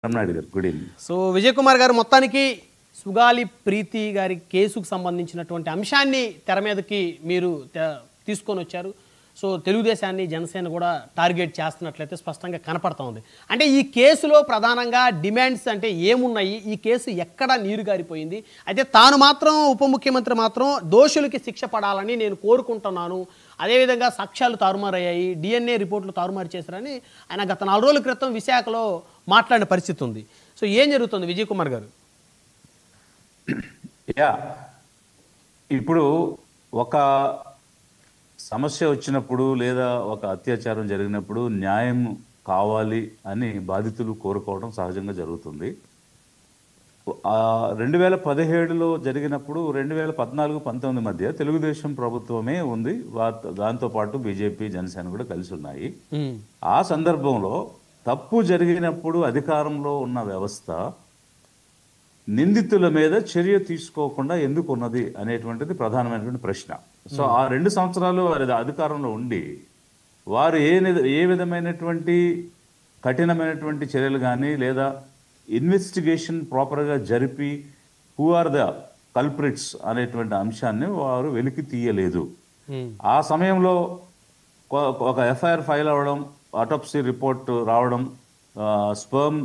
రమణాయుడు గారు good evening. So Vijay Kumar గారు మొత్తానికి సుగాలి ప్రీతి గారి కేసుకు సంబంధించినటువంటి అంశాన్ని తెర మీదకి మీరు తీసుకొని వచ్చారు. సో తెలుగుదేశాన్ని జనసేన కూడా టార్గెట్ చేస్తున్నట్లయితే స్పష్టంగా కనపడతా ఉంది. అంటే ఈ కేసులో ప్రధానంగా డిమాండ్స్ అంటే ఏమున్నాయి, ఈ కేసు ఎక్కడ నీరు గారిపోయింది, అయితే తాను మాత్రం ఉప ముఖ్యమంత్రి మాత్రం దోషులకి శిక్ష పడాలని నేను కోరుకుంటున్నాను, అదేవిధంగా సాక్ష్యాలు తారుమారయ్యాయి, డిఎన్ఏ రిపోర్ట్లు తారుమారు చేశారని ఆయన గత 4 రోజుల క్రితం విశాఖలో మాట్లాడిన పరిస్థితి ఉంది. సో ఏం జరుగుతుంది విజయ్ కుమార్ గారు? ఇప్పుడు ఒక సమస్య వచ్చినప్పుడు లేదా ఒక అత్యాచారం జరిగినప్పుడు న్యాయం కావాలి అని బాధితులు కోరుకోవడం సహజంగా జరుగుతుంది. 2017లో జరిగినప్పుడు 2014-19 మధ్య తెలుగుదేశం ప్రభుత్వమే ఉంది, దాంతోపాటు బీజేపీ జనసేన కూడా కలిసి ఉన్నాయి. ఆ సందర్భంలో తప్పు జరిగినప్పుడు అధికారంలో ఉన్న వ్యవస్థ నిందితుల మీద చర్య తీసుకోకుండా ఎందుకు ఉన్నది అనేటువంటిది ప్రధానమైనటువంటి ప్రశ్న. సో ఆ 2 సంవత్సరాలు అధికారంలో ఉండి వారు ఏ విధమైనటువంటి కఠినమైనటువంటి చర్యలు కానీ లేదా ఇన్వెస్టిగేషన్ ప్రాపర్గా జరిపి హూ ఆర్ ద కల్ప్రిట్స్ అనేటువంటి అంశాన్ని వారు వెలికి తీయలేదు. ఆ సమయంలో ఒక ఎఫ్ఐఆర్ ఫైల్ అవ్వడం, ఆటోప్సీ రిపోర్ట్ రావడం, స్పర్మ్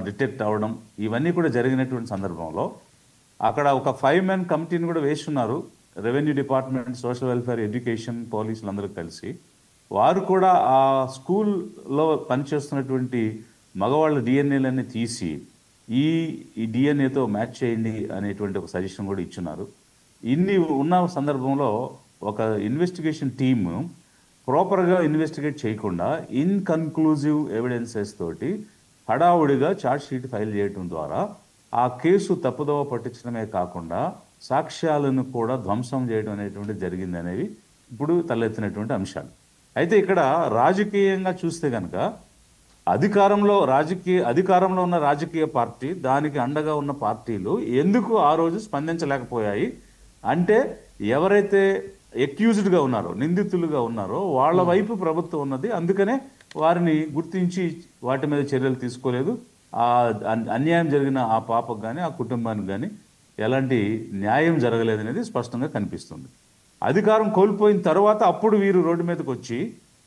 డిటెక్ట్ అవ్వడం, ఇవన్నీ కూడా జరిగినటువంటి సందర్భంలో అక్కడ ఒక 5 మెన్ కమిటీని కూడా వేస్తున్నారు. Revenue department, social welfare, education, పోలీసులు అందరూ కలిసి వారు కూడా ఆ స్కూల్లో పనిచేస్తున్నటువంటి మగవాళ్ళ డిఎన్ఏలన్నీ తీసి ఈ డిఎన్ఏతో మ్యాచ్ చేయండి అనేటువంటి ఒక సజెషన్ కూడా ఇచ్చున్నారు. ఇన్ని ఉన్న సందర్భంలో ఒక ఇన్వెస్టిగేషన్ టీమ్ ప్రాపర్గా ఇన్వెస్టిగేట్ చేయకుండా ఇన్కన్క్లూజివ్ ఎవిడెన్సెస్ తోటి హడావుడిగా ఛార్జ్ షీట్ ఫైల్ చేయడం ద్వారా ఆ కేసు తప్పుదోవ పట్టించడమే కాకుండా సాక్ష్యాలను కూడా ధ్వంసం చేయడం అనేటువంటి జరిగింది అనేవి ఇప్పుడు తలెత్తినటువంటి అంశాలు. అయితే ఇక్కడ రాజకీయంగా చూస్తే కనుక అధికారంలో ఉన్న రాజకీయ పార్టీ, దానికి అండగా ఉన్న పార్టీలు ఎందుకు ఆ రోజు స్పందించలేకపోయాయి అంటే ఎవరైతే ఎక్యూజ్డ్గా ఉన్నారో, నిందితులుగా ఉన్నారో వాళ్ళ వైపు ప్రభుత్వం ఉన్నది, అందుకనే వారిని గుర్తించి వాటి మీద చర్యలు తీసుకోలేదు. ఆ అన్యాయం జరిగిన ఆ పాపకు కానీ ఆ కుటుంబానికి కానీ ఎలాంటి న్యాయం జరగలేదనేది స్పష్టంగా కనిపిస్తుంది. అధికారం కోల్పోయిన తర్వాత అప్పుడు వీరు రోడ్డు మీదకి వచ్చి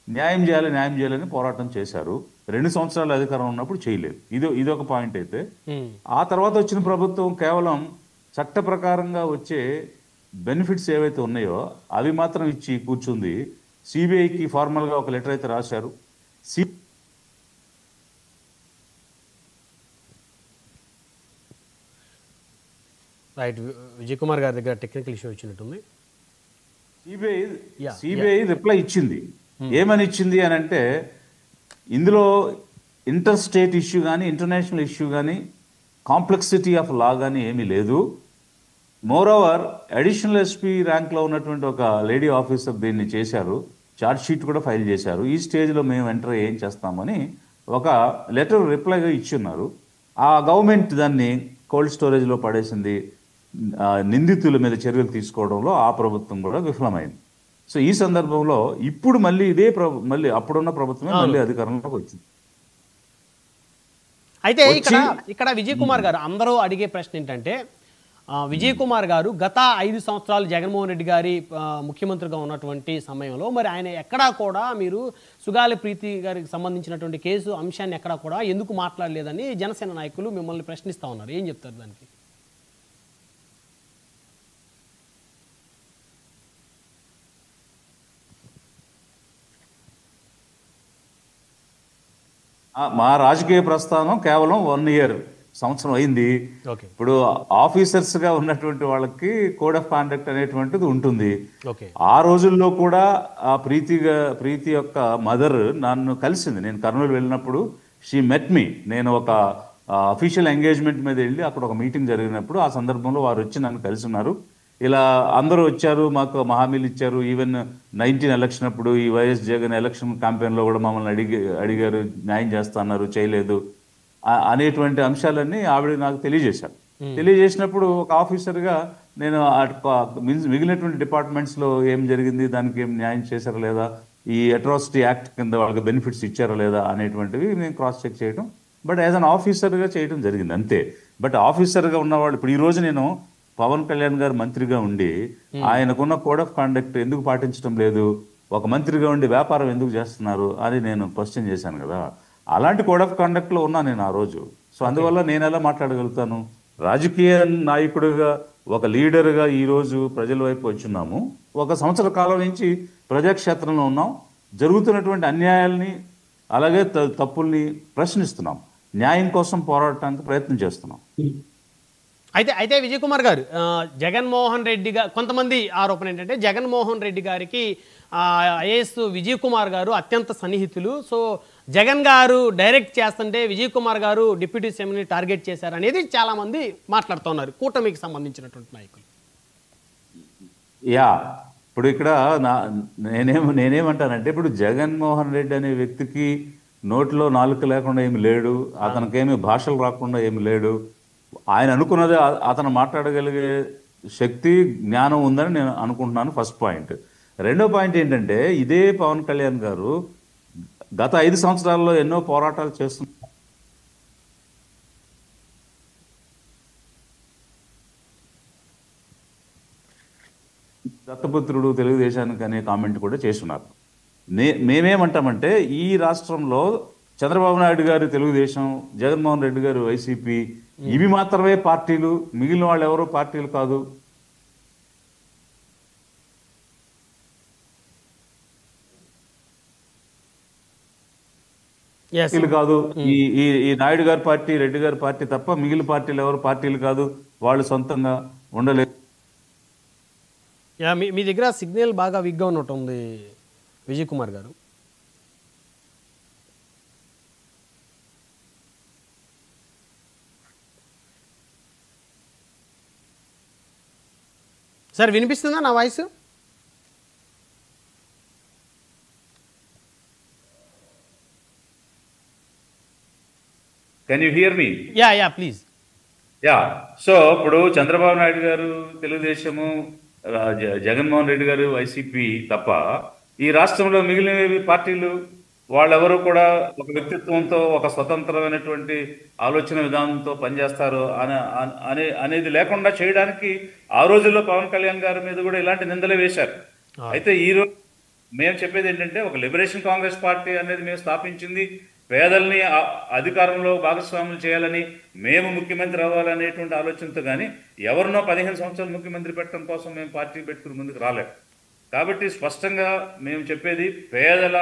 న్యాయం చేయాలని పోరాటం చేశారు. 2 సంవత్సరాలు అధికారం ఉన్నప్పుడు చేయలేదు. ఇదొక పాయింట్. అయితే ఆ తర్వాత వచ్చిన ప్రభుత్వం కేవలం చట్ట ప్రకారంగా వచ్చే బెనిఫిట్స్ ఏవైతే ఉన్నాయో అవి మాత్రం ఇచ్చి కూర్చుంది. సిబిఐకి ఫార్మల్గా ఒక లెటర్ అయితే రాశారు. రైట్, విజయ్ కుమార్ గారి దగ్గర టెక్నికల్ ఇష్యూ వచ్చినట్టుంది. సిబిఐ రిప్లై ఇచ్చింది. ఏమని ఇచ్చింది అని అంటే, ఇందులో ఇంటర్ స్టేట్ ఇష్యూ కానీ ఇంటర్నేషనల్ ఇష్యూ కానీ కాంప్లెక్సిటీ ఆఫ్ లా కానీ ఏమీ లేదు. మోరోవర్ అడిషనల్ ఎస్పీ ర్యాంక్లో ఉన్నటువంటి ఒక లేడీ ఆఫీసర్ దీన్ని చేశారు, ఛార్జ్ షీట్ కూడా ఫైల్ చేశారు. ఈ స్టేజ్లో మేము ఎంటర్ ఏం చేస్తామని ఒక లెటర్ రిప్లైగా ఇచ్చున్నారు. ఆ గవర్నమెంట్ దాన్ని కోల్డ్ స్టోరేజ్లో పడేసింది. నిందితుల మీద చర్యలు తీసుకోవడంలో ఆ ప్రభుత్వం కూడా విఫలమైంది. సో ఈ సందర్భంలో ఇప్పుడు మళ్ళీ మళ్ళీ అప్పుడున్న ప్రభుత్వమే మళ్ళీ అధికారంలోకి వచ్చింది. అయితే ఇక్కడ విజయ్ కుమార్ గారు అందరూ అడిగే ప్రశ్న ఏంటంటే, విజయ్ కుమార్ గారు గత 5 సంవత్సరాలు జగన్మోహన్ రెడ్డి గారి ముఖ్యమంత్రిగా ఉన్నటువంటి సమయంలో మరి ఆయన ఎక్కడా కూడా మీరు సుగాలి ప్రీతి గారికి సంబంధించినటువంటి కేసు అంశాన్ని ఎక్కడా కూడా ఎందుకు మాట్లాడలేదని జనసేన నాయకులు మిమ్మల్ని ప్రశ్నిస్తూ ఉన్నారు. ఏం చెప్తారు దానికి? మా రాజకీయ ప్రస్థానం కేవలం 1 ఇయర్, సంవత్సరం అయింది. ఇప్పుడు ఆఫీసర్స్గా ఉన్నటువంటి వాళ్ళకి కోడ్ ఆఫ్ కాండక్ట్ అనేటువంటిది ఉంటుంది. ఆ రోజుల్లో కూడా ఆ ప్రీతి యొక్క మదర్ నన్ను కలిసింది. నేను కర్నూలు వెళ్ళినప్పుడు షీ మెట్ మీ. నేను ఒక అఫీషియల్ ఎంగేజ్మెంట్ మీద వెళ్ళి అక్కడ ఒక మీటింగ్ జరిగినప్పుడు ఆ సందర్భంలో వారు వచ్చి నన్ను కలిసి ఉన్నారు. ఇలా అందరూ వచ్చారు, మాకు హామీలు ఇచ్చారు. ఈవెన్ 19 ఎలక్షన్ అప్పుడు ఈ వైఎస్ జగన్ ఎలక్షన్ క్యాంపెయిన్లో కూడా మమ్మల్ని అడిగారు, న్యాయం చేస్తున్నారు, చేయలేదు అనేటువంటి అంశాలన్నీ ఆవిడ నాకు తెలియజేశారు. తెలియజేసినప్పుడు ఒక ఆఫీసర్గా నేను మిగిలినటువంటి డిపార్ట్మెంట్స్లో ఏం జరిగింది, దానికి ఏం న్యాయం చేశారా లేదా, ఈ అట్రాసిటీ యాక్ట్ కింద వాళ్ళకి బెనిఫిట్స్ ఇచ్చారా లేదా అనేటువంటివి నేను క్రాస్ చెక్ చేయడం బట్ యాజ్ అన్ ఆఫీసర్గా చేయడం జరిగింది అంతే. బట్ ఆఫీసర్గా ఉన్నవాళ్ళు ఇప్పుడు ఈ రోజు నేను పవన్ కళ్యాణ్ గారు మంత్రిగా ఉండి ఆయనకున్న కోడ్ ఆఫ్ కాండక్ట్ ఎందుకు పాటించడం లేదు, ఒక మంత్రిగా ఉండి వ్యాపారం ఎందుకు చేస్తున్నారు అని నేను క్వశ్చన్ చేశాను కదా. అలాంటి కోడ్ ఆఫ్ కాండక్ట్లో ఉన్నా నేను ఆ రోజు. సో అందువల్ల నేను ఎలా మాట్లాడగలుగుతాను? రాజకీయ నాయకుడిగా, ఒక లీడర్గా ఈరోజు ప్రజల వైపు వచ్చున్నాము. ఒక సంవత్సర కాలం నుంచి ప్రజాక్షేత్రంలో ఉన్నాం. జరుగుతున్నటువంటి అన్యాయాల్ని అలాగే తప్పుల్ని ప్రశ్నిస్తున్నాం. న్యాయం కోసం పోరాడటానికి ప్రయత్నం చేస్తున్నాం. అయితే విజయ్ కుమార్ గారు, జగన్మోహన్ రెడ్డి గారు కొంతమంది ఆరోపణ ఏంటంటే జగన్మోహన్ రెడ్డి గారికి ఐఏఎస్ విజయ్ కుమార్ గారు అత్యంత సన్నిహితులు. సో జగన్ గారు డైరెక్ట్ చేస్తుంటే విజయ్ కుమార్ గారు డిప్యూటీ సీఎంని టార్గెట్ చేశారు అనేది చాలా మంది మాట్లాడుతున్నారు, కూటమికి సంబంధించినటువంటి నాయకులు. యా, ఇప్పుడు ఇక్కడ నేనేమంటానంటే, ఇప్పుడు జగన్మోహన్ రెడ్డి అనే వ్యక్తికి నోట్లో నాలుక లేకుండా ఏమి లేడు, అతనికేమి భాషలు రాకుండా ఏమి లేడు. ఆయన అనుకున్నది అతను మాట్లాడగలిగే శక్తి, జ్ఞానం ఉందని నేను అనుకుంటున్నాను. First point. రెండో పాయింట్ ఏంటంటే, ఇదే పవన్ కళ్యాణ్ గారు గత 5 సంవత్సరాల్లో ఎన్నో పోరాటాలు చేస్తున్నారు. దత్తపుత్రుడు తెలుగుదేశానికి అనే కామెంట్ కూడా చేస్తున్నారు. మేమేమంటామంటే, ఈ రాష్ట్రంలో చంద్రబాబు నాయుడు గారు తెలుగుదేశం, జగన్మోహన్ రెడ్డి గారు వైసీపీ, ఇవి మాత్రమే పార్టీలు, మిగిలిన వాళ్ళు ఎవరో పార్టీలు కాదు. పార్టీలు కాదు. ఈ నాయుడు గారి పార్టీ, రెడ్డి గారి పార్టీ తప్ప మిగిలిన పార్టీలు ఎవరు పార్టీలు కాదు. వాళ్ళు సొంతంగా ఉండలేదు. మీ దగ్గర సిగ్నల్ బాగా వీక్గా ఉన్నట్టుంది విజయ్ కుమార్ గారు. సార్ వినిపిస్తుందా నా voice? Can you here me? Yeah please. Yeah, so ఇప్పుడు చంద్రబాబు నాయుడు గారు తెలుగుదేశము, జగన్మోహన్ రెడ్డి గారు వైసీపీ తప్ప ఈ రాష్ట్రంలో మిగిలిన పార్టీలు వాళ్ళెవరూ కూడా ఒక వ్యక్తిత్వంతో, ఒక స్వతంత్రమైనటువంటి ఆలోచన విధానంతో పనిచేస్తారు అనేది లేకుండా చేయడానికి ఆ రోజుల్లో పవన్ కళ్యాణ్ గారి మీద కూడా ఇలాంటి నిందలే వేశారు. అయితే ఈ రోజు మేము చెప్పేది ఏంటంటే, ఒక లిబరేషన్ కాంగ్రెస్ పార్టీ అనేది మేము స్థాపించింది పేదల్ని అధికారంలో భాగస్వాములు చేయాలని, మేము ముఖ్యమంత్రి అవ్వాలనేటువంటి ఆలోచనతో, కానీ ఎవరినో 15 సంవత్సరాలు ముఖ్యమంత్రి పెట్టడం కోసం మేము పార్టీ పెట్టుకుని ముందుకు రాలేదు. కాబట్టి స్పష్టంగా మేము చెప్పేది, పేదల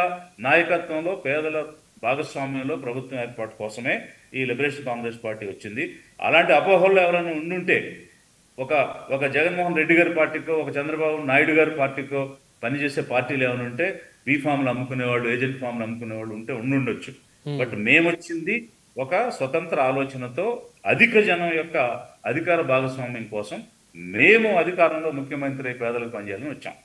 నాయకత్వంలో, పేదల భాగస్వామ్యంలో ప్రభుత్వం ఏర్పాటు కోసమే ఈ లిబరేషన్ కాంగ్రెస్ పార్టీ వచ్చింది. అలాంటి అపోహల్లో ఎవరైనా ఉండుంటే, ఒక జగన్మోహన్ రెడ్డి గారి పార్టీకో, ఒక చంద్రబాబు నాయుడు గారి పార్టీకో పనిచేసే పార్టీలు ఏమైనా ఉంటే, బీ ఫామ్లు అమ్ముకునేవాళ్ళు, ఏజెంట్ ఫామ్లు అమ్ముకునేవాళ్ళు ఉంటే ఉండుండొచ్చు. బట్ మేము వచ్చింది ఒక స్వతంత్ర ఆలోచనతో, అధిక జనం యొక్క అధికార భాగస్వామ్యం కోసం, మేము అధికారంలో ముఖ్యమంత్రి పేదలకు పనిచేయాలని వచ్చాం.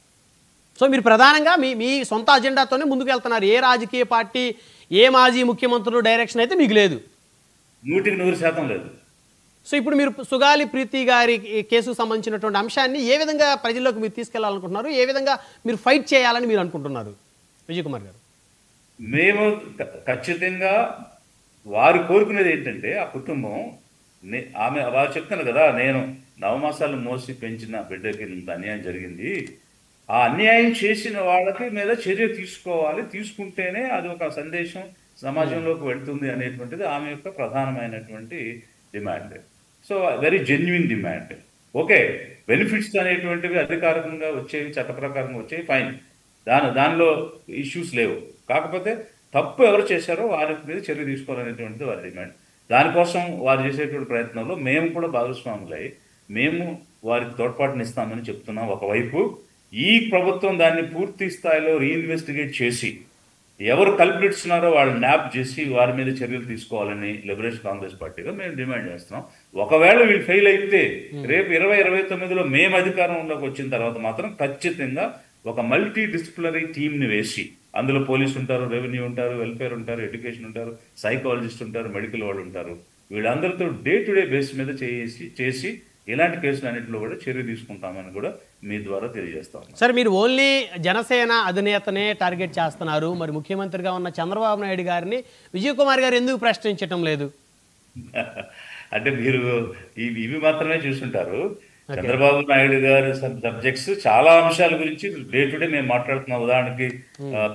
సో మీరు ప్రధానంగా మీ సొంత అజెండాతోనే ముందుకు వెళ్తున్నారు. ఏ రాజకీయ పార్టీ, ఏ మాజీ ముఖ్యమంత్రులు డైరెక్షన్ అయితే మీకు లేదు? 100% లేదు. సో ఇప్పుడు మీరు సుగాలి ప్రీతి గారి కేసుకు సంబంధించినటువంటి అంశాన్ని ఏ విధంగా ప్రజల్లోకి మీరు తీసుకెళ్లాలనుకుంటున్నారు? ఏ విధంగా మీరు ఫైట్ చేయాలని మీరు అనుకుంటున్నారు విజయ్ కుమార్ గారు? మేము ఖచ్చితంగా వారు కోరుకునేది ఏంటంటే, ఆ కుటుంబం, వారు చెప్తున్నారు కదా, నేను 9 మాసాలు మోసి పెంచిన బిడ్డకి ఇంత అన్యాయం జరిగింది, ఆ అన్యాయం చేసిన వాళ్ళకి మీద చర్య తీసుకోవాలి, తీసుకుంటేనే అది ఒక సందేశం సమాజంలోకి వెళ్తుంది అనేటువంటిది ఆమె యొక్క ప్రధానమైనటువంటి demand. So very genuine demand. Okay, benefits అనేటువంటివి అధికారికంగా వచ్చేవి, చట్ట ప్రకారంగా వచ్చేవి, ఫైన్, దానిలో ఇష్యూస్ లేవు. కాకపోతే తప్పు ఎవరు చేశారో వారి మీద చర్య తీసుకోవాలనేటువంటిది వారి డిమాండ్. దానికోసం వారు చేసేటువంటి ప్రయత్నంలో మేము కూడా భాగస్వాములై మేము వారికి తోడ్పాటునిస్తామని చెప్తున్నాం. ఒకవైపు ఈ ప్రభుత్వం దాన్ని పూర్తి స్థాయిలో రీఇన్వెస్టిగేట్ చేసి ఎవరు కల్ప్రిట్స్ ఉన్నారో వాళ్ళని న్యాప్ చేసి వారి మీద చర్యలు తీసుకోవాలని లిబరేషన్ కాంగ్రెస్ పార్టీగా మేము డిమాండ్ చేస్తున్నాం. ఒకవేళ వీళ్ళు ఫెయిల్ అయితే రేపు 2029లో మేము అధికారంలోకి వచ్చిన తర్వాత మాత్రం ఖచ్చితంగా ఒక మల్టీ డిసిప్లినరీ టీమ్ని వేసి, అందులో పోలీసు ఉంటారు, రెవెన్యూ ఉంటారు, వెల్ఫేర్ ఉంటారు, ఎడ్యుకేషన్ ఉంటారు, సైకాలజిస్ట్ ఉంటారు, మెడికల్ వాళ్ళు ఉంటారు, వీళ్ళందరితో డే టు డే బేస్ మీద చేసి ఇలాంటి కేసులన్నింటిలో కూడా చర్య తీసుకుంటామని కూడా మీ ద్వారా తెలియజేస్తాం. సార్, మీరు ఓన్లీ జనసేన అధినేతనే టార్గెట్ చేస్తున్నారు, మరి ముఖ్యమంత్రిగా ఉన్న చంద్రబాబు నాయుడు గారిని విజయ్ కుమార్ గారు ఎందుకు ప్రశ్నించటం లేదు? అంటే మీరు ఇవి మాత్రమే చూస్తుంటారు. చంద్రబాబు నాయుడు గారి సబ్జెక్ట్స్ చాలా అంశాల గురించి డే టు డే మేము మాట్లాడుతున్నాం. ఉదాహరణకి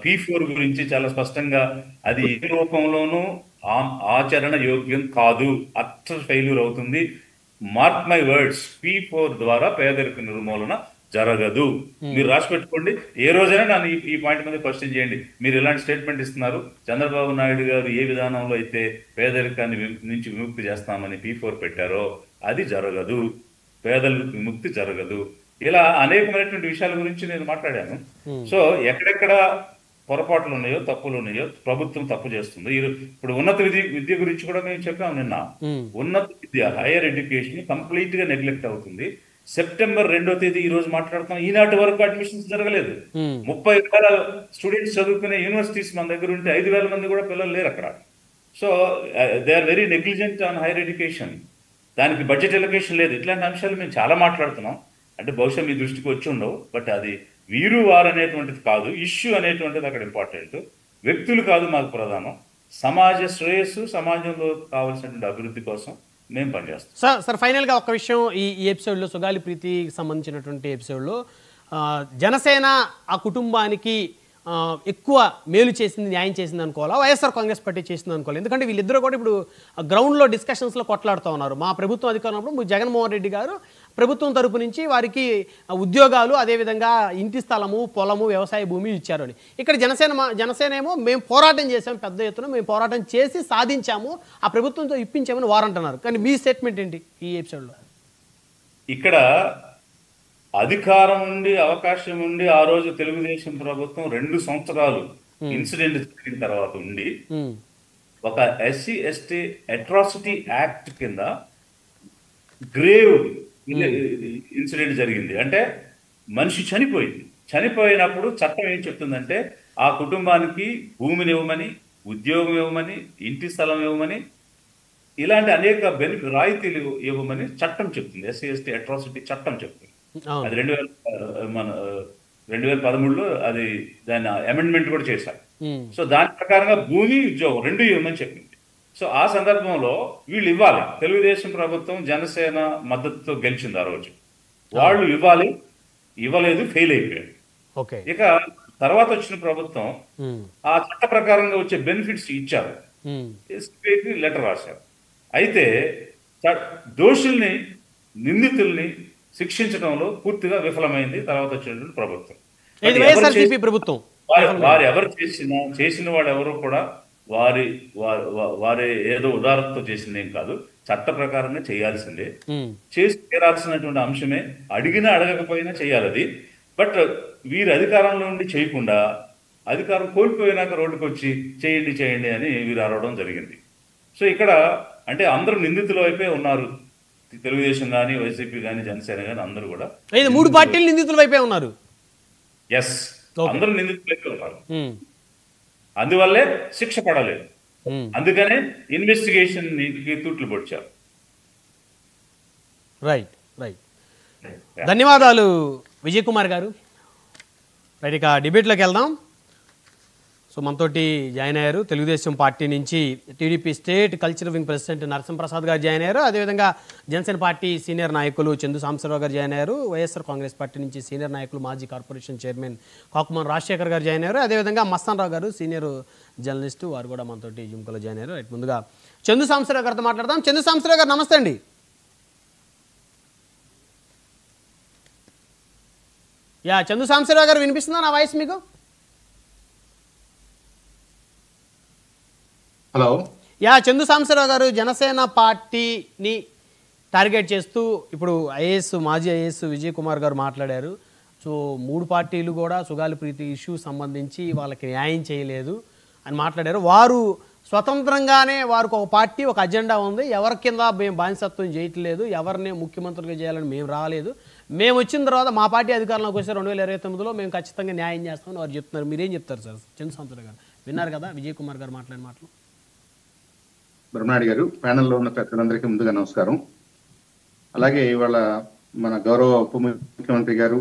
P4 గురించి చాలా స్పష్టంగా అది ఏ రూపంలోనూ ఆచరణ యోగ్యం కాదు, అట్టర్ ఫెయిల్యూర్ అవుతుంది. మార్క్ మై వర్డ్స్, P4 ద్వారా పేదరిక నిర్మూలన జరగదు. మీరు రాసి పెట్టుకోండి. ఏ రోజైనా నన్ను ఈ పాయింట్ మీద క్వశ్చన్ చేయండి. మీరు ఎలాంటి స్టేట్మెంట్ ఇస్తున్నారు? చంద్రబాబు నాయుడు గారు ఏ విధానంలో అయితే పేదరికాన్ని నుంచి విముక్తి చేస్తామని P4 పెట్టారో అది జరగదు, పేదల విముక్తి జరగదు. ఇలా అనేకమైనటువంటి విషయాల గురించి నేను మాట్లాడాను. సో ఎక్కడెక్కడ పొరపాట్లు ఉన్నాయో, తప్పులు ఉన్నాయో, ప్రభుత్వం తప్పు చేస్తుంది. ఇప్పుడు ఉన్నత విద్య గురించి కూడా మేము చెప్పాము నిన్న. ఉన్నత విద్య, హైయర్ ఎడ్యుకేషన్ కంప్లీట్ గా నెగ్లెక్ట్ అవుతుంది. సెప్టెంబర్ 2వ తేదీ ఈ రోజు మాట్లాడుతాం, ఈనాటి వరకు అడ్మిషన్స్ జరగలేదు. 30,000 స్టూడెంట్స్ చదువుకునే యూనివర్సిటీస్ మన దగ్గర ఉంటే 5,000 మంది కూడా పిల్లలు లేరు అక్కడ. So they are very negligent on higher education. దానికి బడ్జెట్ ఎలొకేషన్ లేదు. ఇట్లాంటి అంశాలు మేము చాలా మాట్లాడుతున్నాం. అంటే బహుశా మీ దృష్టికి వచ్చి ఉండవు, బట్ అది వీరు వారు అనేటువంటిది కాదు, ఇష్యూ అనేటువంటిది అక్కడ ఇంపార్టెంట్. వ్యక్తులు కాదు మాకు ప్రధానం, సమాజ శ్రేయస్సు, సమాజంలో కావాల్సినటువంటి అభివృద్ధి కోసం మేము పనిచేస్తాం. సార్ ఫైనల్గా ఒక విషయం, ఈ ఎపిసోడ్లో సుగాలి ప్రీతికి సంబంధించినటువంటి ఎపిసోడ్లో జనసేన ఆ కుటుంబానికి ఎక్కువ మేలు చేసింది, న్యాయం చేసింది అనుకోవాలా, వైఎస్ఆర్ కాంగ్రెస్ పార్టీ చేసింది అనుకోవాలి? ఎందుకంటే వీళ్ళిద్దరూ కూడా ఇప్పుడు గ్రౌండ్లో డిస్కషన్స్లో కొట్లాడుతూ ఉన్నారు. మా ప్రభుత్వం అధికారం ఉన్నప్పుడు జగన్మోహన్ రెడ్డి గారు ప్రభుత్వం తరపు నుంచి వారికి ఉద్యోగాలు, అదేవిధంగా ఇంటి స్థలము, పొలము, వ్యవసాయ భూమి ఇచ్చారు అని. ఇక్కడ జనసేన ఏమో మేము పోరాటం చేసాము, పెద్ద ఎత్తున మేము పోరాటం చేసి సాధించాము, ఆ ప్రభుత్వంతో ఇప్పించామని వారంటున్నారు. కానీ మీ స్టేట్మెంట్ ఏంటి ఈ ఎపిసోడ్లో? ఇక్కడ అధికారం ఉండి, అవకాశం ఉండి, ఆ రోజు తెలుగుదేశం ప్రభుత్వం 2 సంవత్సరాలు ఇన్సిడెంట్ జరిగిన తర్వాత ఉండి ఒక SC/ST అట్రాసిటీ యాక్ట్ కింద గ్రేవ్ ఇన్సిడెంట్ జరిగింది. అంటే మనిషి చనిపోయినప్పుడు చట్టం ఏం చెప్తుందంటే ఆ కుటుంబానికి భూమిని ఇవ్వమని, ఉద్యోగం ఇవ్వమని, ఇంటి స్థలం ఇవ్వమని, ఇలాంటి అనేక రాయితీలు ఇవ్వమని చట్టం చెప్తుంది. SC/ST అట్రాసిటీ చట్టం చెప్తుంది. అది 2013లో అది దాని అమెండ్మెంట్ కూడా చేశారు. సో దాని ప్రకారంగా భూమి, ఉద్యోగం 2 ఇవ్వమని చెప్పింది. సో ఆ సందర్భంలో వీళ్ళు ఇవ్వాలి. తెలుగుదేశం ప్రభుత్వం జనసేన మద్దతుతో గెలిచింది ఆ రోజు. వాళ్ళు ఇవ్వాలి, ఇవ్వలేదు, ఫెయిల్ అయిపోయారు. ఇక తర్వాత వచ్చిన ప్రభుత్వం ఆ చట్ట ప్రకారంగా వచ్చే బెనిఫిట్స్ ఇచ్చారు, ఎస్పీకి లెటర్ రాశారు. అయితే దోషుల్ని, నిందితుల్ని శిక్షించడంలో పూర్తిగా విఫలమైంది తర్వాత వచ్చినటువంటి ప్రభుత్వం. వారు ఎవరు చేసిన వాడు ఎవరు కూడా వారి ఏదో ఉదారతతో చేసిందేం కాదు, చట్ట ప్రకారంగా చేయాల్సిందే, చేసి తీరాల్సినటువంటి అంశమే. అడిగినా అడగకపోయినా చేయాలి అది. బట్ వీరు అధికారంలో ఉండి చేయకుండా అధికారం కోల్పోయినాక రోడ్డుకు వచ్చి చేయండి అని వీరు అరవడం జరిగింది. సో ఇక్కడ అంటే అందరూ నిందితుల వైపే ఉన్నారు. తెలుగుదేశం కానీ, వైసీపీ కానీ, జనసేన కానీ అందరూ కూడా 3 పార్టీలు నిందితుల వైపే ఉన్నారు. ఎస్, అందరూ నిందితుల వైపే ఉన్నారు. అందువల్లే శిక్ష పడలేదు. అందుకనే ఇన్వెస్టిగేషన్ తూట్లు పొడిచారు. రైట్. ధన్యవాదాలు విజయ్ కుమార్ గారు. రైట్, ఇక డిబేట్లోకి వెళ్దాం. సో మనతోటి జాయిన్ అయ్యారు తెలుగుదేశం పార్టీ నుంచి TDP state cultural wing president Narasimha Prasad గారు జాయిన్ అయ్యారు. అదేవిధంగా జనసేన పార్టీ సీనియర్ నాయకులు చందు సాంబశివరావు గారు జాయిన్ అయ్యారు. వైఎస్ఆర్ కాంగ్రెస్ పార్టీ నుంచి సీనియర్ నాయకులు మాజీ కార్పొరేషన్ చైర్మన్ కాకుమాన్ రాజశేఖర్ గారు జాయిన్ అయ్యారు. అదేవిధంగా మస్తాన్ రావు గారు సీనియర్ జర్నలిస్టు, వారు కూడా మనతోటి జుమ్కలో జాయిన్ అయ్యారు. రైట్, ముందుగా చందు సాంబశివరావు గారితో మాట్లాడదాం. చందు సాంబశివరావు గారు నమస్తే అండి. చందు సాంబశివరావు గారు వినిపిస్తుందా నా వాయిస్ మీకు? హలో. చందు సాంబశివరావు గారు, జనసేన పార్టీని టార్గెట్ చేస్తూ ఇప్పుడు మాజీ ఐఏఎస్ విజయ్ కుమార్ గారు మాట్లాడారు. సో 3 పార్టీలు కూడా సుగాలి ప్రీతి ఇష్యూ సంబంధించి వాళ్ళకి న్యాయం చేయలేదు అని మాట్లాడారు. వారు స్వతంత్రంగానే వారికి ఒక పార్టీ, ఒక అజెండా ఉంది. ఎవరి కింద మేము బానిసత్వం చేయట్లేదు, ఎవరిని ముఖ్యమంత్రిగా చేయాలని మేము రాలేదు. మేము వచ్చిన తర్వాత మా పార్టీ అధికారంలోకి వస్తే 2029లో మేము ఖచ్చితంగా న్యాయం చేస్తామని వారు చెప్తున్నారు. మీరేం చెప్తారు సార్? చందు సాంబశివరావు గారు విన్నారు కదా విజయ్ కుమార్ గారు మాట్లాడిన మాటలు. బ్రహ్మనాయుడు గారు, ప్యానెల్లో ఉన్న పెద్దలందరికీ ముందుగా నమస్కారం. అలాగే ఇవాళ మన గౌరవ ఉప ముఖ్యమంత్రి గారు,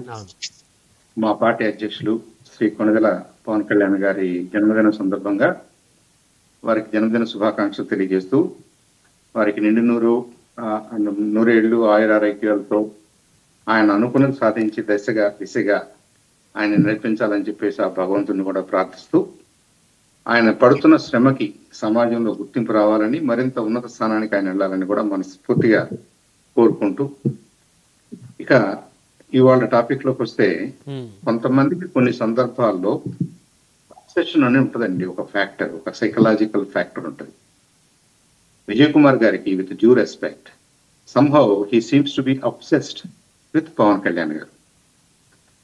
మా పార్టీ అధ్యక్షులు శ్రీ కొణిదెల పవన్ కళ్యాణ్ గారి జన్మదిన సందర్భంగా వారికి జన్మదిన శుభాకాంక్షలు తెలియజేస్తూ, వారికి నిండు నూరేళ్లు ఆయురారోగ్యాలతో ఆయన అనుకున్నది సాధించి దిశగా ఆయన నడిపించాలని చెప్పేసి ఆ భగవంతుని కూడా ప్రార్థిస్తూ, ఆయన పడుతున్న శ్రమకి సమాజంలో గుర్తింపు రావాలని, మరింత ఉన్నత స్థానానికి ఆయన వెళ్ళాలని కూడా మనస్ఫూర్తిగా కోరుకుంటూ, ఇక ఇవాళ టాపిక్ లోకి వస్తే, కొంతమందికి కొన్ని సందర్భాల్లో అబ్సెషన్ అని ఉంటుందండి. ఒక ఫ్యాక్టర్, ఒక సైకలాజికల్ ఫ్యాక్టర్ ఉంటుంది. విజయ్ కుమార్ గారికి, with due respect, somehow he seems to be obsessed with Pavan Kalyan garu.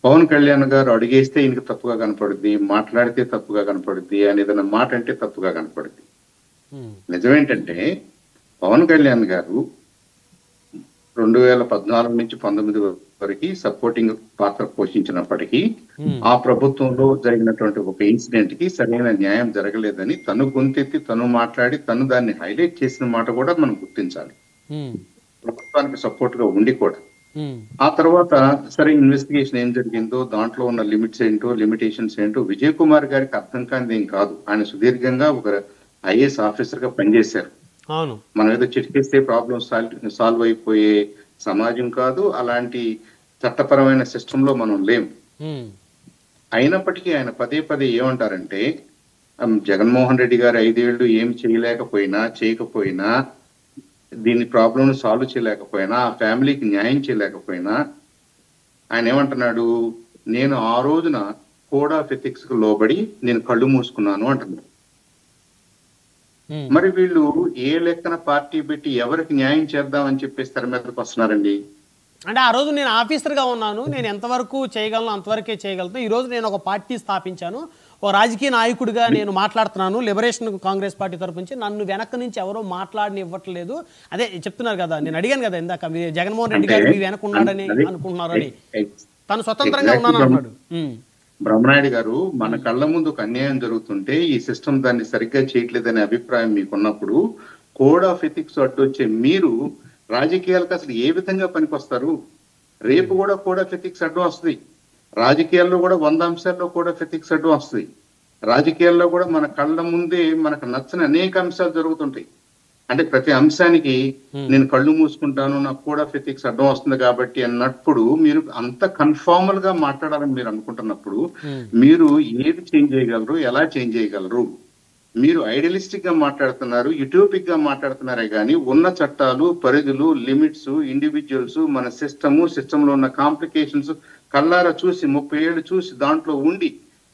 Pavan Kalyan గారు అడిగేస్తే ఈయనకి తప్పుగా కనపడుద్ది, మాట్లాడితే తప్పుగా కనపడుద్ది, అని ఏదైనా మాట అంటే తప్పుగా కనపడుద్ది. నిజమేంటంటే పవన్ కళ్యాణ్ గారు 2014 నుంచి 19 వరకు సపోర్టింగ్ పాత్ర పోషించినప్పటికీ ఆ ప్రభుత్వంలో జరిగినటువంటి ఒక ఇన్సిడెంట్ కి సరైన న్యాయం జరగలేదని తను గొంతెత్తి తను మాట్లాడి తను దాన్ని హైలైట్ చేసిన మాట కూడా మనం గుర్తించాలి. ప్రభుత్వానికి సపోర్ట్ గా ఉండి కూడా ఆ తర్వాత సరే ఇన్వెస్టిగేషన్ ఏం జరిగిందో, దాంట్లో ఉన్న లిమిట్స్ ఏంటో, లిమిటేషన్స్ ఏంటో విజయ్ కుమార్ గారికి అర్థం కానిది ఏం కాదు. ఆయన సుదీర్ఘంగా ఒక ఐఏఎస్ ఆఫీసర్ గా పనిచేశారు. మనం ఏదో చిటికేస్తే ప్రాబ్లమ్ సాల్వ్ అయిపోయే సమాజం కాదు, అలాంటి చట్టపరమైన సిస్టమ్ లో మనం లేం. అయినప్పటికీ ఆయన పదే ఏమంటారంటే, జగన్మోహన్ రెడ్డి గారు 5 ఏళ్లు ఏం చేయకపోయినా దీని ప్రాబ్లం సాల్వ్ చేయలేకపోయినా, ఆ ఫ్యామిలీకి న్యాయం చేయలేకపోయినా, ఆయన ఏమంటున్నాడు, నేను ఆ రోజున కోడ్ ఆఫ్ ఎథిక్స్ కు లోబడి నేను కళ్ళు మూసుకున్నాను అంటున్నాడు. మరి వీళ్ళు ఏ లెక్కన పార్టీ పెట్టి ఎవరికి న్యాయం చేద్దామని చెప్పేసి తెర మీదకి వస్తున్నారండి. అంటే ఆ రోజు నేను ఆఫీసర్గా ఉన్నాను, నేను ఎంతవరకు చేయగలను అంతవరకే చేయగలను. ఈ రోజు నేను ఒక పార్టీ స్థాపించాను, ఓ రాజకీయ నాయకుడిగా నేను మాట్లాడుతున్నాను, లిబరేషన్ కాంగ్రెస్ పార్టీ తరపు నుంచి నన్ను వెనక నుంచి ఎవరో మాట్లాడనివ్వట్లేదు. అదే చెప్తున్నారు కదా, నేను అడిగాను కదా ఇందాక, మీరు జగన్మోహన్ రెడ్డి గారు మీ వెనక ఉన్నాడని అనుకుంటున్నారని. తను స్వతంత్రంగా ఉన్నాను అన్నాడు. బ్రహ్మనాయుడు గారు, మన కళ్ళ ముందు ఒక అన్యాయం జరుగుతుంటే ఈ సిస్టమ్ దాన్ని సరిగ్గా చేయట్లేదనే అభిప్రాయం మీకున్నప్పుడు, కోడ్ ఆఫ్ ఎథిక్స్ అడ్డొచ్చే మీరు రాజకీయాలకు అసలు ఏ విధంగా పనికొస్తారు? రేపు కూడా కోడ్ ఆఫ్ ఎథిక్స్ అడ్డం వస్తుంది. రాజకీయాల్లో కూడా 100 అంశాల్లో కోడ్ ఆఫ్ ఎథిక్స్ అడ్డం వస్తుంది. రాజకీయాల్లో కూడా మన కళ్ళ ముందే మనకు నచ్చని అనేక అంశాలు జరుగుతుంటాయి. అంటే ప్రతి అంశానికి నేను కళ్ళు మూసుకుంటాను, నాకు కోడ్ ఆఫ్ ఎథిక్స్ అడ్డం వస్తుంది కాబట్టి అన్నప్పుడు, మీరు అంత కన్ఫార్మల్ గా మాట్లాడాలని మీరు అనుకుంటున్నప్పుడు, మీరు ఏది చేంజ్ చేయగలరు, ఎలా చేంజ్ చేయగలరు? మీరు ఐడియలిస్టిక్ గా మాట్లాడుతున్నారు, యూటోపిక్ గా మాట్లాడుతున్నారే కానీ ఉన్న చట్టాలు, పరిధులు, లిమిట్స్, ఇండివిజువల్స్, మన సిస్టమ్ లో ఉన్న కాంప్లికేషన్స్ కళ్ళారా చూసి 30 ఏళ్ళు చూసి దాంట్లో ఉండి,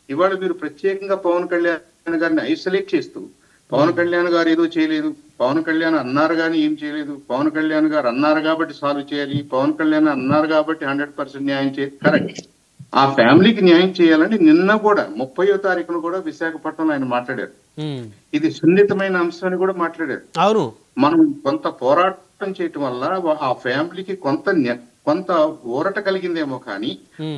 ఇవాళ మీరు ప్రత్యేకంగా పవన్ కళ్యాణ్ గారిని ఐసోలేట్ చేస్తూ, పవన్ కళ్యాణ్ గారు ఏదో చేయలేదు, పవన్ కళ్యాణ్ అన్నారు కానీ ఏం చేయలేదు, పవన్ కళ్యాణ్ గారు అన్నారు కాబట్టి సాల్వ్ చేయాలి, పవన్ కళ్యాణ్ అన్నారు కాబట్టి 100% న్యాయం చేయాలి. కరెక్ట్, ఆ ఫ్యామిలీకి న్యాయం చేయాలని నిన్న కూడా 30వ తారీఖున కూడా విశాఖపట్నంలో ఆయన మాట్లాడారు. ఇది సున్నితమైన అంశం అని కూడా మాట్లాడారు. అవును, మనం కొంత పోరాటం చేయటం వల్ల ఆ ఫ్యామిలీకి కొంత ఊరట కలిగిందేమో కానీ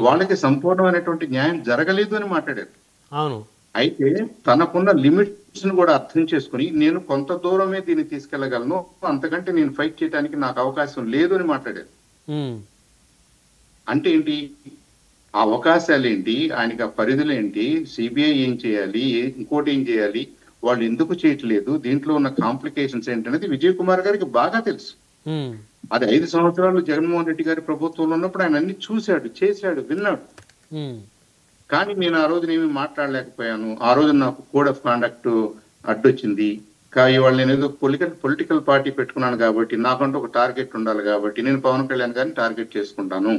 వాళ్ళకి సంపూర్ణమైనటువంటి న్యాయం జరగలేదు అని మాట్లాడారు. అవును, అయితే తనకున్న లిమిట్స్ ను కూడా అర్థం చేసుకుని, నేను కొంత దూరమే దీన్ని తీసుకెళ్లగలను, అంతకంటే నేను ఫైట్ చేయడానికి నాకు అవకాశం లేదు అని మాట్లాడారు. అంటే ఏంటి ఆ అవకాశాలు ఏంటి, ఆయనకి ఆ పరిధులు ఏంటి, సిబిఐ ఏం చేయాలి, ఇంకోటి ఏం చేయాలి, వాళ్ళు ఎందుకు చేయట్లేదు, దీంట్లో ఉన్న కాంప్లికేషన్స్ ఏంటనేది విజయ్ కుమార్ గారికి బాగా తెలుసు. అది 5 సంవత్సరాలు జగన్మోహన్ రెడ్డి గారి ప్రభుత్వంలో ఉన్నప్పుడు ఆయన అన్ని చూశాడు, చేశాడు, విన్నాడు. కానీ నేను ఆ రోజున ఏమి మాట్లాడలేకపోయాను, ఆ రోజు నాకు కోడ్ ఆఫ్ కాండక్ట్ అడ్డొచ్చింది, ఇవాళ నేను ఏదో పొలిటికల్ పార్టీ పెట్టుకున్నాను కాబట్టి నాకంటూ ఒక టార్గెట్ ఉండాలి కాబట్టి నేను పవన్ కళ్యాణ్ గారిని టార్గెట్ చేసుకుంటాను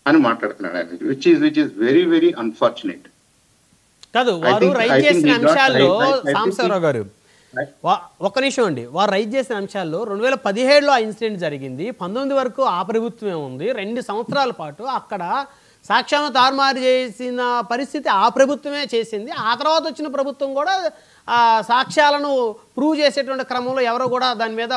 అని మాట్లాడుతున్నాడు ఆయన, which is very very unfortunate. కాదు, వారు రైజ్ చేసిన అంశాల్లో సాంబశివరావు గారు ఒక్క నిమిషం అండి, వారు రైజ్ చేసిన అంశాల్లో 2017లో ఆ ఇన్సిడెంట్ జరిగింది, 19 వరకు ఆ ప్రభుత్వమే ఉంది, 2 సంవత్సరాల పాటు అక్కడ సాక్ష్యాలను తారుమారు చేసిన పరిస్థితి ఆ ప్రభుత్వమే చేసింది. ఆ తర్వాత వచ్చిన ప్రభుత్వం కూడా సాక్ష్యాలను ప్రూవ్ చేసేటువంటి క్రమంలో ఎవరో కూడా దాని మీద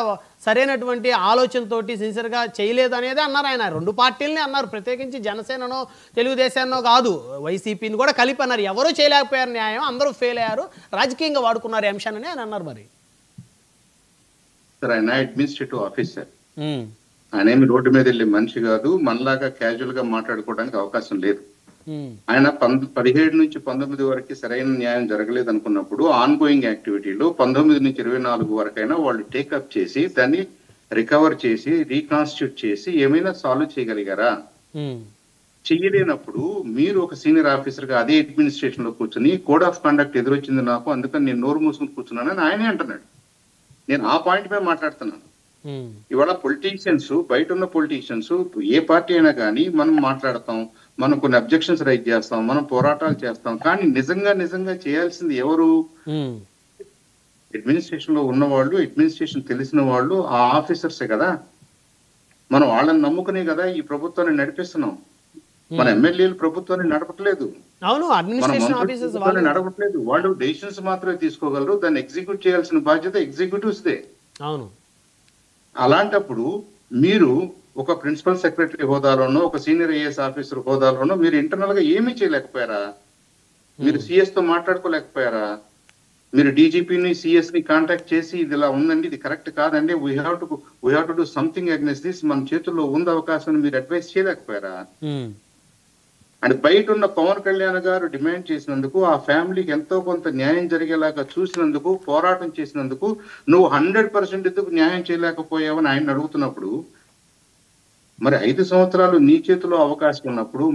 సరైనటువంటి ఆలోచనతోటి సిన్సియర్గా చేయలేదు అనేది అన్నారు ఆయన. 2 పార్టీలని అన్నారు, ప్రత్యేకించి జనసేననో తెలుగుదేశాన్నో కాదు, వైసీపీని కూడా కలిపి అన్నారు. ఎవరూ చేయలేకపోయారు న్యాయం, అందరూ ఫెయిల్ అయ్యారు, రాజకీయంగా వాడుకున్నారు అంశాన్ని ఆయన అన్నారు. మరి ఆయన అడ్మినిస్ట్రేటివ్ ఆఫీసర్, ఆయన ఏమి రోడ్డు మీద వెళ్ళే మనిషి కాదు, మనలాగా క్యాజువల్ గా మాట్లాడుకోవడానికి అవకాశం లేదు. ఆయన 17 నుంచి 19 వరకు సరైన న్యాయం జరగలేదు అనుకున్నప్పుడు ఆన్ గోయింగ్ యాక్టివిటీలో 19 నుంచి 24 వరకైనా వాళ్ళు టేకప్ చేసి దాన్ని రికవర్ చేసి రీకాన్స్టిట్యూట్ చేసి ఏమైనా సాల్వ్ చేయగలిగారా? చెయ్యలేనప్పుడు మీరు ఒక సీనియర్ ఆఫీసర్ గా అదే అడ్మినిస్ట్రేషన్ లో కూర్చుని కోడ్ ఆఫ్ కండక్ట్ ఎదురొచ్చింది నాకు, అందుకని నేను నోరు మూసుకుని కూర్చున్నానని ఆయనే అంటున్నాడు. నేను ఆ పాయింట్ మీద మాట్లాడుతున్నాను. ఇవాళ పొలిటీషియన్స్, బయట ఉన్న పొలిటీషియన్స్, ఏ పార్టీ అయినా కానీ మనం మాట్లాడతాం, మనం కొన్ని అబ్జెక్షన్స్ రైజ్ చేస్తాం, మనం పోరాటాలు చేస్తాం. కానీ నిజంగా చేయాల్సింది ఎవరు? అడ్మినిస్ట్రేషన్ లో ఉన్నవాళ్ళు, అడ్మినిస్ట్రేషన్ తెలిసిన వాళ్ళు, ఆ ఆఫీసర్సే కదా. మనం వాళ్ళని నమ్ముకునే కదా ఈ ప్రభుత్వాన్ని నడిపిస్తున్నాం. మన ఎమ్మెల్యేలు ప్రభుత్వాన్ని నడపట్లేదు, నడపట్లేదు. వాళ్ళు డెసిషన్స్ మాత్రమే తీసుకోగలరు, దాన్ని ఎగ్జిక్యూట్ చేయాల్సిన బాధ్యత ఎగ్జిక్యూటివ్స్ దే. అవును. అలాంటప్పుడు మీరు ఒక ప్రిన్సిపల్ సెక్రటరీ హోదాలోనో, ఒక సీనియర్ ఐఏఎస్ ఆఫీసర్ హోదాలోనో మీరు ఇంటర్నల్ గా ఏమీ చేయలేకపోయారా? మీరు సిఎస్ తో మాట్లాడుకోలేకపోయారా? మీరు డీజీపీని, సిఎస్ ని కాంటాక్ట్ చేసి ఇది ఇలా ఉందండి, ఇది కరెక్ట్ కాదండి, we have to do something against this, మన చేతుల్లో ఉంది అవకాశం, మీరు అడ్వైస్ చేయలేకపోయారా? అండ్ బయట ఉన్న పవన్ కళ్యాణ్ గారు డిమాండ్ చేసినందుకు, ఆ ఫ్యామిలీకి ఎంతో కొంత న్యాయం జరిగేలాగా చూసినందుకు, పోరాటం చేసినందుకు నువ్వు 100% ఎందుకు న్యాయం చేయలేకపోయావని ఆయన అడుగుతున్నప్పుడు, మరి 5 సంవత్సరాలు నీ చేతిలో అవకాశం ఉన్నప్పుడు,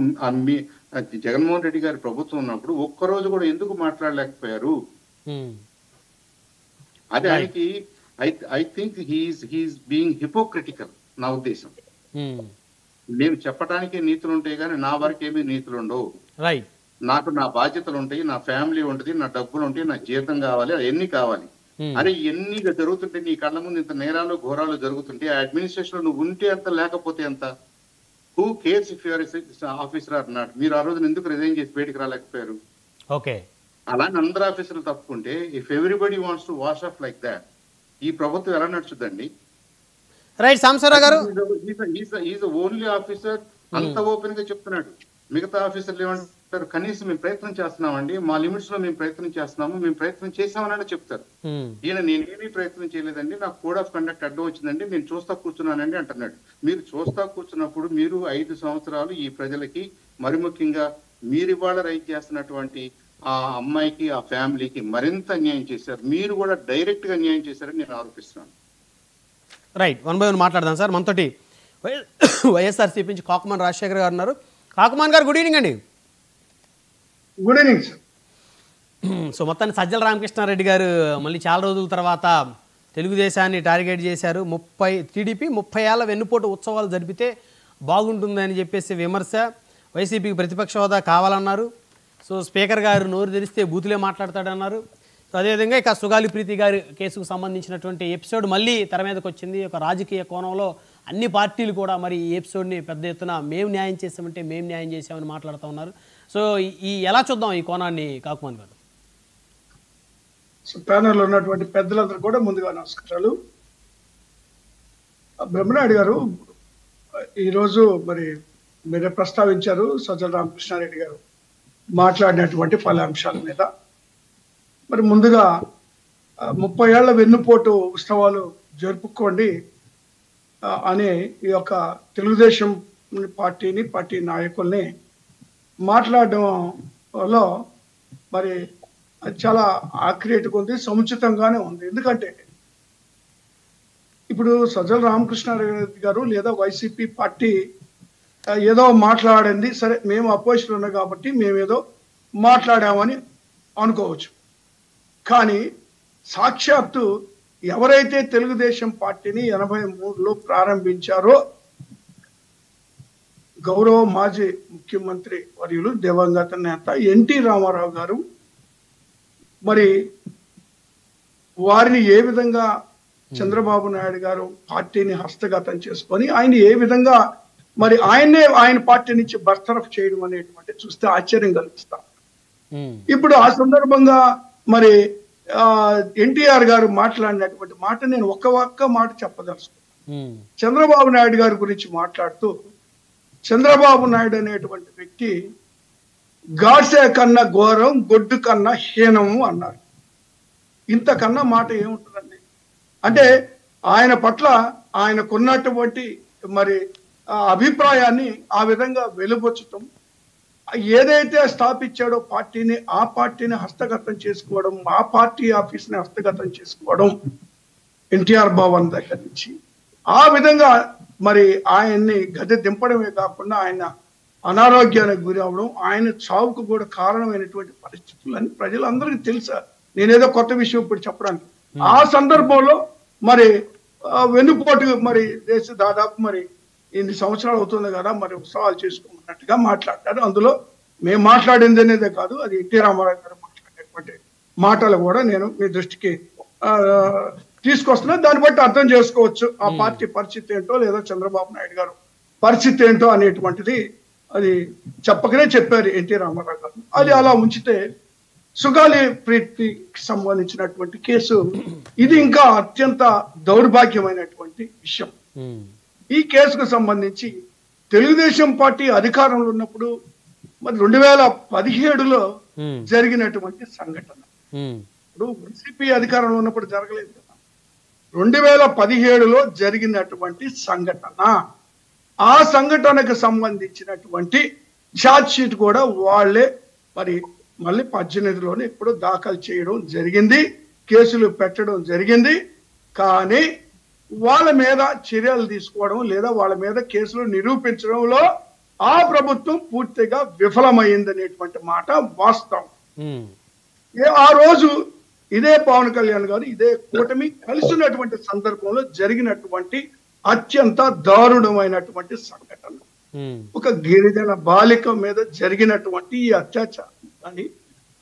జగన్మోహన్ రెడ్డి గారి ప్రభుత్వం ఉన్నప్పుడు ఒక్కరోజు కూడా ఎందుకు మాట్లాడలేకపోయారు? అది ఆయనకి I think he's being hypocritical నా ఉద్దేశం. నేను చెప్పడానికి నీతులు ఉంటాయి కానీ నా వరకు ఏమీ నీతులు ఉండవు. నాకు నా బాధ్యతలు ఉంటాయి, నా ఫ్యామిలీ ఉంటుంది, నా డబ్బులు ఉంటాయి, నా జీతం కావాలి, అవన్నీ కావాలి. అరే ఎన్ని జరుగుతుంటే నీ కళ్ళ ముందు ఇంత నేరాలు ఘోరాలు జరుగుతుంటే ఆ అడ్మినిస్ట్రేషన్ లో నువ్వు ఉంటే ఎంత, లేకపోతే ఎంత? Who cares if your officer are not? మీరు ఆ రోజున ఎందుకు రిజైన్ చేసి బయటకు రాలేకపోయారు? అలానే అందరు ఆఫీసర్లు తప్పుకుంటే, if everybody wants to wash off like that, ఈ ప్రభుత్వం ఎలా నడుచుద్దండి? Right Sambasivarao garu, is only officer అంత ఓపెన్ గా చెప్తున్నాడు. మిగతా ఆఫీసర్లు ఏమంటారు? కనీసం మేము ప్రయత్నం చేస్తున్నామండి, మా లిమిట్స్ లో మేము ప్రయత్నం చేస్తున్నాము, మేము ప్రయత్నం చేసామని చెప్తారు. ఈయన నేనేమీ ప్రయత్నం చేయలేదండి, నాకు కోడ్ ఆఫ్ కండక్ట్ అడ్డం వచ్చిందండి, నేను చూస్తా కూర్చున్నానండి అంటున్నాడు. మీరు చూస్తా కూర్చున్నప్పుడు మీరు 5 సంవత్సరాలు ఈ ప్రజలకి, మరి ముఖ్యంగా మీరు ఇవాళ రైట్ చేస్తున్నటువంటి ఆ అమ్మాయికి, ఆ ఫ్యామిలీకి మరింత అన్యాయం చేశారు. మీరు కూడా డైరెక్ట్ గా అన్యాయం చేశారని నేను ఆరోపిస్తున్నాను. రైట్, 1 by 1 మాట్లాడదాం సార్. మనతోటి వైఎస్ఆర్సీపీ నుంచి కాకుమాన్ రాజశేఖర్ గారు ఉన్నారు. కాకుమాన్ గారు, గుడ్ ఈవినింగ్ అండి. Good evening sir. సో మొత్తాన్ని సజ్జల రామకృష్ణారెడ్డి గారు మళ్ళీ చాలా రోజుల తర్వాత తెలుగుదేశాన్ని టార్గెట్ చేశారు. టీడీపీ 30 ఏళ్ల వెన్నుపోటు ఉత్సవాలు జరిపితే బాగుంటుందని చెప్పేసి విమర్శ. వైసీపీకి ప్రతిపక్ష హోదా కావాలన్నారు. సో స్పీకర్ గారు నోరు తెరిస్తే బూతులే మాట్లాడతాడన్నారు. సో అదేవిధంగా ఇక సుగాలి ప్రీతి గారి కేసుకు సంబంధించినటువంటి ఎపిసోడ్ మళ్ళీ తెర మీదకి వచ్చింది. ఒక రాజకీయ కోణంలో అన్ని పార్టీలు కూడా మరి ఈ ఎపిసోడ్ని పెద్ద ఎత్తున మేము న్యాయం చేసామంటే మేము న్యాయం చేసామని మాట్లాడుతూ ఉన్నారు. సో ఎలా చూద్దాం ఈ కోణాన్ని కాకుమాన్ గారు? సో ప్యానెల్లో ఉన్నటువంటి పెద్దలందరూ కూడా ముందుగా నమస్కారాలు. బ్రహ్మనాయుడు గారు, ఈరోజు మరి మీరే ప్రస్తావించారు సజ్జల రామకృష్ణారెడ్డి గారు మాట్లాడినటువంటి పలు అంశాల మీద. మరి ముందుగా 30 ఏళ్ల వెన్నుపోటు ఉత్సవాలు జరుపుకోండి అని ఈ యొక్క తెలుగుదేశం పార్టీ నాయకుల్ని మాట్లాడడంలో మరి చాలా ఆక్రియేట్గా ఉంది, సముచితంగానే ఉంది. ఎందుకంటే ఇప్పుడు సజ్జల రామకృష్ణారెడ్డి గారు లేదా వైసీపీ పార్టీ ఏదో మాట్లాడింది, సరే మేము అపోజిషన్ ఉన్నాం కాబట్టి మేమేదో మాట్లాడామని అనుకోవచ్చు. కానీ సాక్షాత్తు ఎవరైతే తెలుగుదేశం పార్టీని 83లో ప్రారంభించారో గౌరవ మాజీ ముఖ్యమంత్రి వర్యులు దివంగత నేత ఎన్టీ రామారావు గారు మరి వారిని ఏ విధంగా చంద్రబాబు నాయుడు గారు పార్టీని హస్తగతం చేసుకొని ఆయన ఏ విధంగా మరి ఆయన పార్టీ నుంచి బర్తరఫ్ చేయడం అనేటువంటి చూస్తే ఆశ్చర్యం కలిగిస్తాం. ఇప్పుడు ఆ సందర్భంగా మరి ఎన్టీఆర్ గారు మాట్లాడినటువంటి మాట నేను ఒక్క మాట చెప్పదలుచుకున్నాను. చంద్రబాబు నాయుడు గారి గురించి మాట్లాడుతూ, చంద్రబాబు నాయుడు అనేటువంటి వ్యక్తి గాడ్సే కన్నా ఘోరం, గొడ్డు కన్నా హీనము అన్నారు. ఇంతకన్నా మాట ఏముంటుందండి? అంటే ఆయన పట్ల ఆయనకున్నటువంటి మరి అభిప్రాయాన్ని ఆ విధంగా వెలుబొచ్చటం, ఏదైతే స్థాపించాడో పార్టీని, ఆ పార్టీని హస్తగతం చేసుకోవడం, ఆ పార్టీ ఆఫీస్ని హస్తగతం చేసుకోవడం ఎన్టీఆర్ భవన్ దగ్గర నుంచి ఆ విధంగా మరి ఆయన్ని గద్దె దింపడమే కాకుండా ఆయన అనారోగ్యానికి గురి అవడం, ఆయన చావుకు కూడా కారణమైనటువంటి పరిస్థితులని ప్రజలందరికీ తెలుసా. నేనేదో కొత్త విషయం ఇప్పుడు చెప్పడానికి. ఆ సందర్భంలో మరి వెన్నుపోటు మరి దాదాపు మరి ఇన్ని సంవత్సరాలు అవుతుంది కదా, మరి ఉత్సవాలు చేసుకున్నట్టుగా మాట్లాడారు. అందులో మేము మాట్లాడింది అనేదే కాదు, అది ఎన్టీ రామారావు గారు మాట్లాడేటువంటి మాటలు కూడా నేను మీ దృష్టికి తీసుకొస్తున్నా. దాన్ని బట్టి అర్థం చేసుకోవచ్చు ఆ పార్టీ పరిస్థితి ఏంటో, లేదా చంద్రబాబు నాయుడు గారు పరిస్థితి ఏంటో అనేటువంటిది. అది చెప్పకనే చెప్పారు ఎన్టీ రామారావు గారు. అది అలా ఉంచితే సుగాలి ప్రీతికి సంబంధించినటువంటి కేసు ఇది ఇంకా అత్యంత దౌర్భాగ్యమైనటువంటి విషయం. ఈ కేసుకు సంబంధించి తెలుగుదేశం పార్టీ అధికారంలో ఉన్నప్పుడు మరి 2017లో జరిగినటువంటి సంఘటన. ఇప్పుడు వైసీపీ అధికారంలో ఉన్నప్పుడు జరగలేదు కదా, 2017లో జరిగినటువంటి సంఘటన. ఆ సంఘటనకు సంబంధించినటువంటి ఛార్జ్ షీట్ కూడా వాళ్ళే మరి మళ్ళీ 18లోనే ఇప్పుడు దాఖలు చేయడం జరిగింది, కేసులు పెట్టడం జరిగింది. కానీ వాళ్ళ మీద చర్యలు తీసుకోవడం లేదా వాళ్ళ మీద కేసులు నిరూపించడంలో ఆ ప్రభుత్వం పూర్తిగా విఫలమైందనేటువంటి మాట వాస్తవం. ఆ రోజు ఇదే పవన్ కళ్యాణ్ గారు ఇదే కూటమి కలిసినటువంటి సందర్భంలో జరిగినటువంటి అత్యంత దారుణమైనటువంటి సంఘటన, ఒక గిరిజన బాలిక మీద జరిగినటువంటి ఈ అత్యాచారం కానీ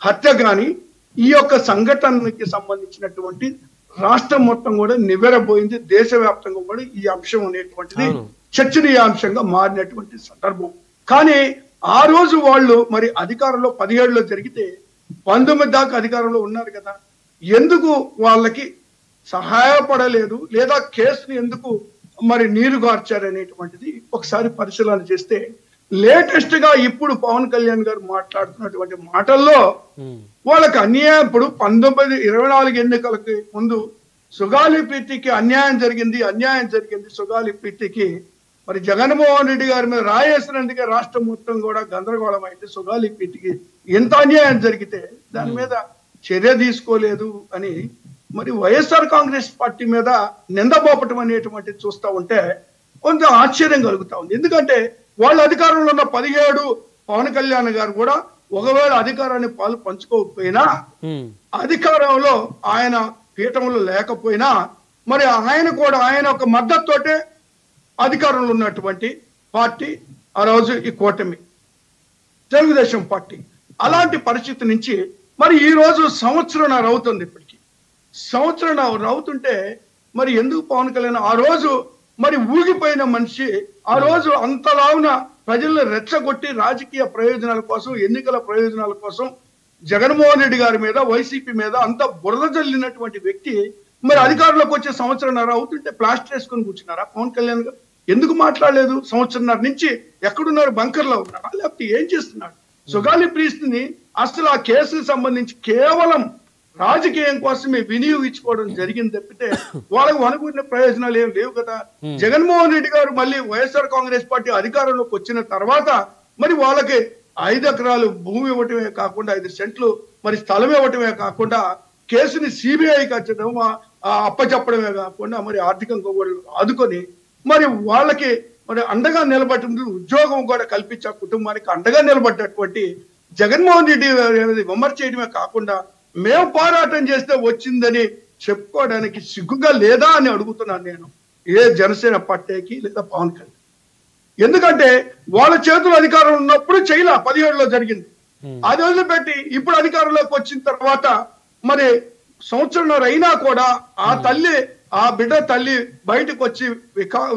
హత్య కానీ ఈ యొక్క సంఘటనకి సంబంధించినటువంటి రాష్ట్రం మొత్తం కూడా నివ్వెరబోయింది. దేశవ్యాప్తంగా కూడా ఈ అంశం అనేటువంటిది చర్చనీయాంశంగా మారినటువంటి సందర్భం. కానీ ఆ రోజు వాళ్ళు మరి అధికారంలో 17లో జరిగితే 19 దాకా అధికారంలో ఉన్నారు కదా, ఎందుకు వాళ్ళకి సహాయపడలేదు లేదా కేసుని ఎందుకు మరి నీరుగార్చారనేటువంటిది ఒకసారి పరిశీలన చేస్తే లేటెస్ట్ గా ఇప్పుడు పవన్ కళ్యాణ్ గారు మాట్లాడుతున్నటువంటి మాటల్లో వాళ్ళకి అన్యాయం, ఇప్పుడు 24 ఎన్నికలకి ముందు సుగాలి ప్రీతికి అన్యాయం జరిగింది సుగాలి ప్రీతికి మరి జగన్మోహన్ రెడ్డి గారి మీద రాయేసినందుకే రాష్ట్రం మొత్తం కూడా గందరగోళం అయింది. సుగాలి ప్రీతికి ఎంత అన్యాయం జరిగితే దాని మీద చర్య తీసుకోలేదు అని మరి వైఎస్ఆర్ కాంగ్రెస్ పార్టీ మీద నిందపోపటం అనేటువంటిది చూస్తూ ఉంటే కొంత ఆశ్చర్యం కలుగుతా ఉంది. ఎందుకంటే వాళ్ళ అధికారంలో ఉన్న 17 పవన్ కళ్యాణ్ గారు కూడా ఒకవేళ అధికారాన్ని పాలు పంచుకోకపోయినా, అధికారంలో ఆయన పీఠంలో లేకపోయినా మరి ఆయన ఒక మద్దతుతోటే అధికారంలో ఉన్నటువంటి పార్టీ ఆ రోజు ఈ కూటమి తెలుగుదేశం పార్టీ. అలాంటి పరిస్థితి నుంచి మరి ఈ రోజు సంవత్సరంన్నర అవుతుంది. ఇప్పటికి సంవత్సరంన్నర అవుతుంటే మరి ఎందుకు పవన్ కళ్యాణ్ ఆ రోజు మరి ఊగిపోయిన మనిషి ఆ రోజు అంతలావున ప్రజలను రెచ్చగొట్టి రాజకీయ ప్రయోజనాల కోసం, ఎన్నికల ప్రయోజనాల కోసం జగన్మోహన్ రెడ్డి గారి మీద, వైసీపీ మీద అంత బురద జల్లినటువంటి వ్యక్తి మరి అధికారంలోకి వచ్చే సంవత్సరంన్నర అవుతుంటే ప్లాస్టర్ వేసుకొని కూర్చున్నారా పవన్ కళ్యాణ్ గారు? ఎందుకు మాట్లాడలేదు? సంవత్సరంన్నర నుంచి ఎక్కడున్నారు? బంకర్లో ఉన్నారా లేకపోతే ఏం చేస్తున్నాడు? సుగాలి ప్రీతిని అసలు ఆ కేసుకు సంబంధించి కేవలం రాజకీయం కోసమే వినియోగించుకోవడం జరిగింది తప్పితే వాళ్ళకి అనుకున్న ప్రయోజనాలు ఏం లేవు కదా. జగన్మోహన్ రెడ్డి గారు మళ్ళీ వైఎస్ఆర్ కాంగ్రెస్ పార్టీ అధికారంలోకి వచ్చిన తర్వాత మరి వాళ్ళకి 5 ఎకరాలు భూమి ఇవ్వటమే కాకుండా 5 సెంట్లు మరి స్థలం ఇవ్వటమే కాకుండా కేసుని సిబిఐకి వచ్చడం అప్పచెప్పడమే కాకుండా మరి ఆర్థికంగా కూడా ఆదుకొని మరి వాళ్ళకి మరి అండగా నిలబడి ఉద్యోగం కూడా కల్పించే కుటుంబానికి అండగా నిలబడ్డటువంటి జగన్మోహన్ రెడ్డి విమర్శ చేయడమే కాకుండా మేము పోరాటం చేస్తే వచ్చిందని చెప్పుకోవడానికి సిగ్గుగా లేదా అని అడుగుతున్నాను నేను ఏ జనసేన పార్టీకి లేదా పవన్ కళ్యాణ్. ఎందుకంటే వాళ్ళ చేతులు అధికారం ఉన్నప్పుడు చేయలే, 17లో జరిగింది. అది వదిలిపెట్టి ఇప్పుడు అధికారంలోకి వచ్చిన తర్వాత మరి సంవత్సరంన్నర అయినా కూడా ఆ బిడ్డ తల్లి బయటకు వచ్చి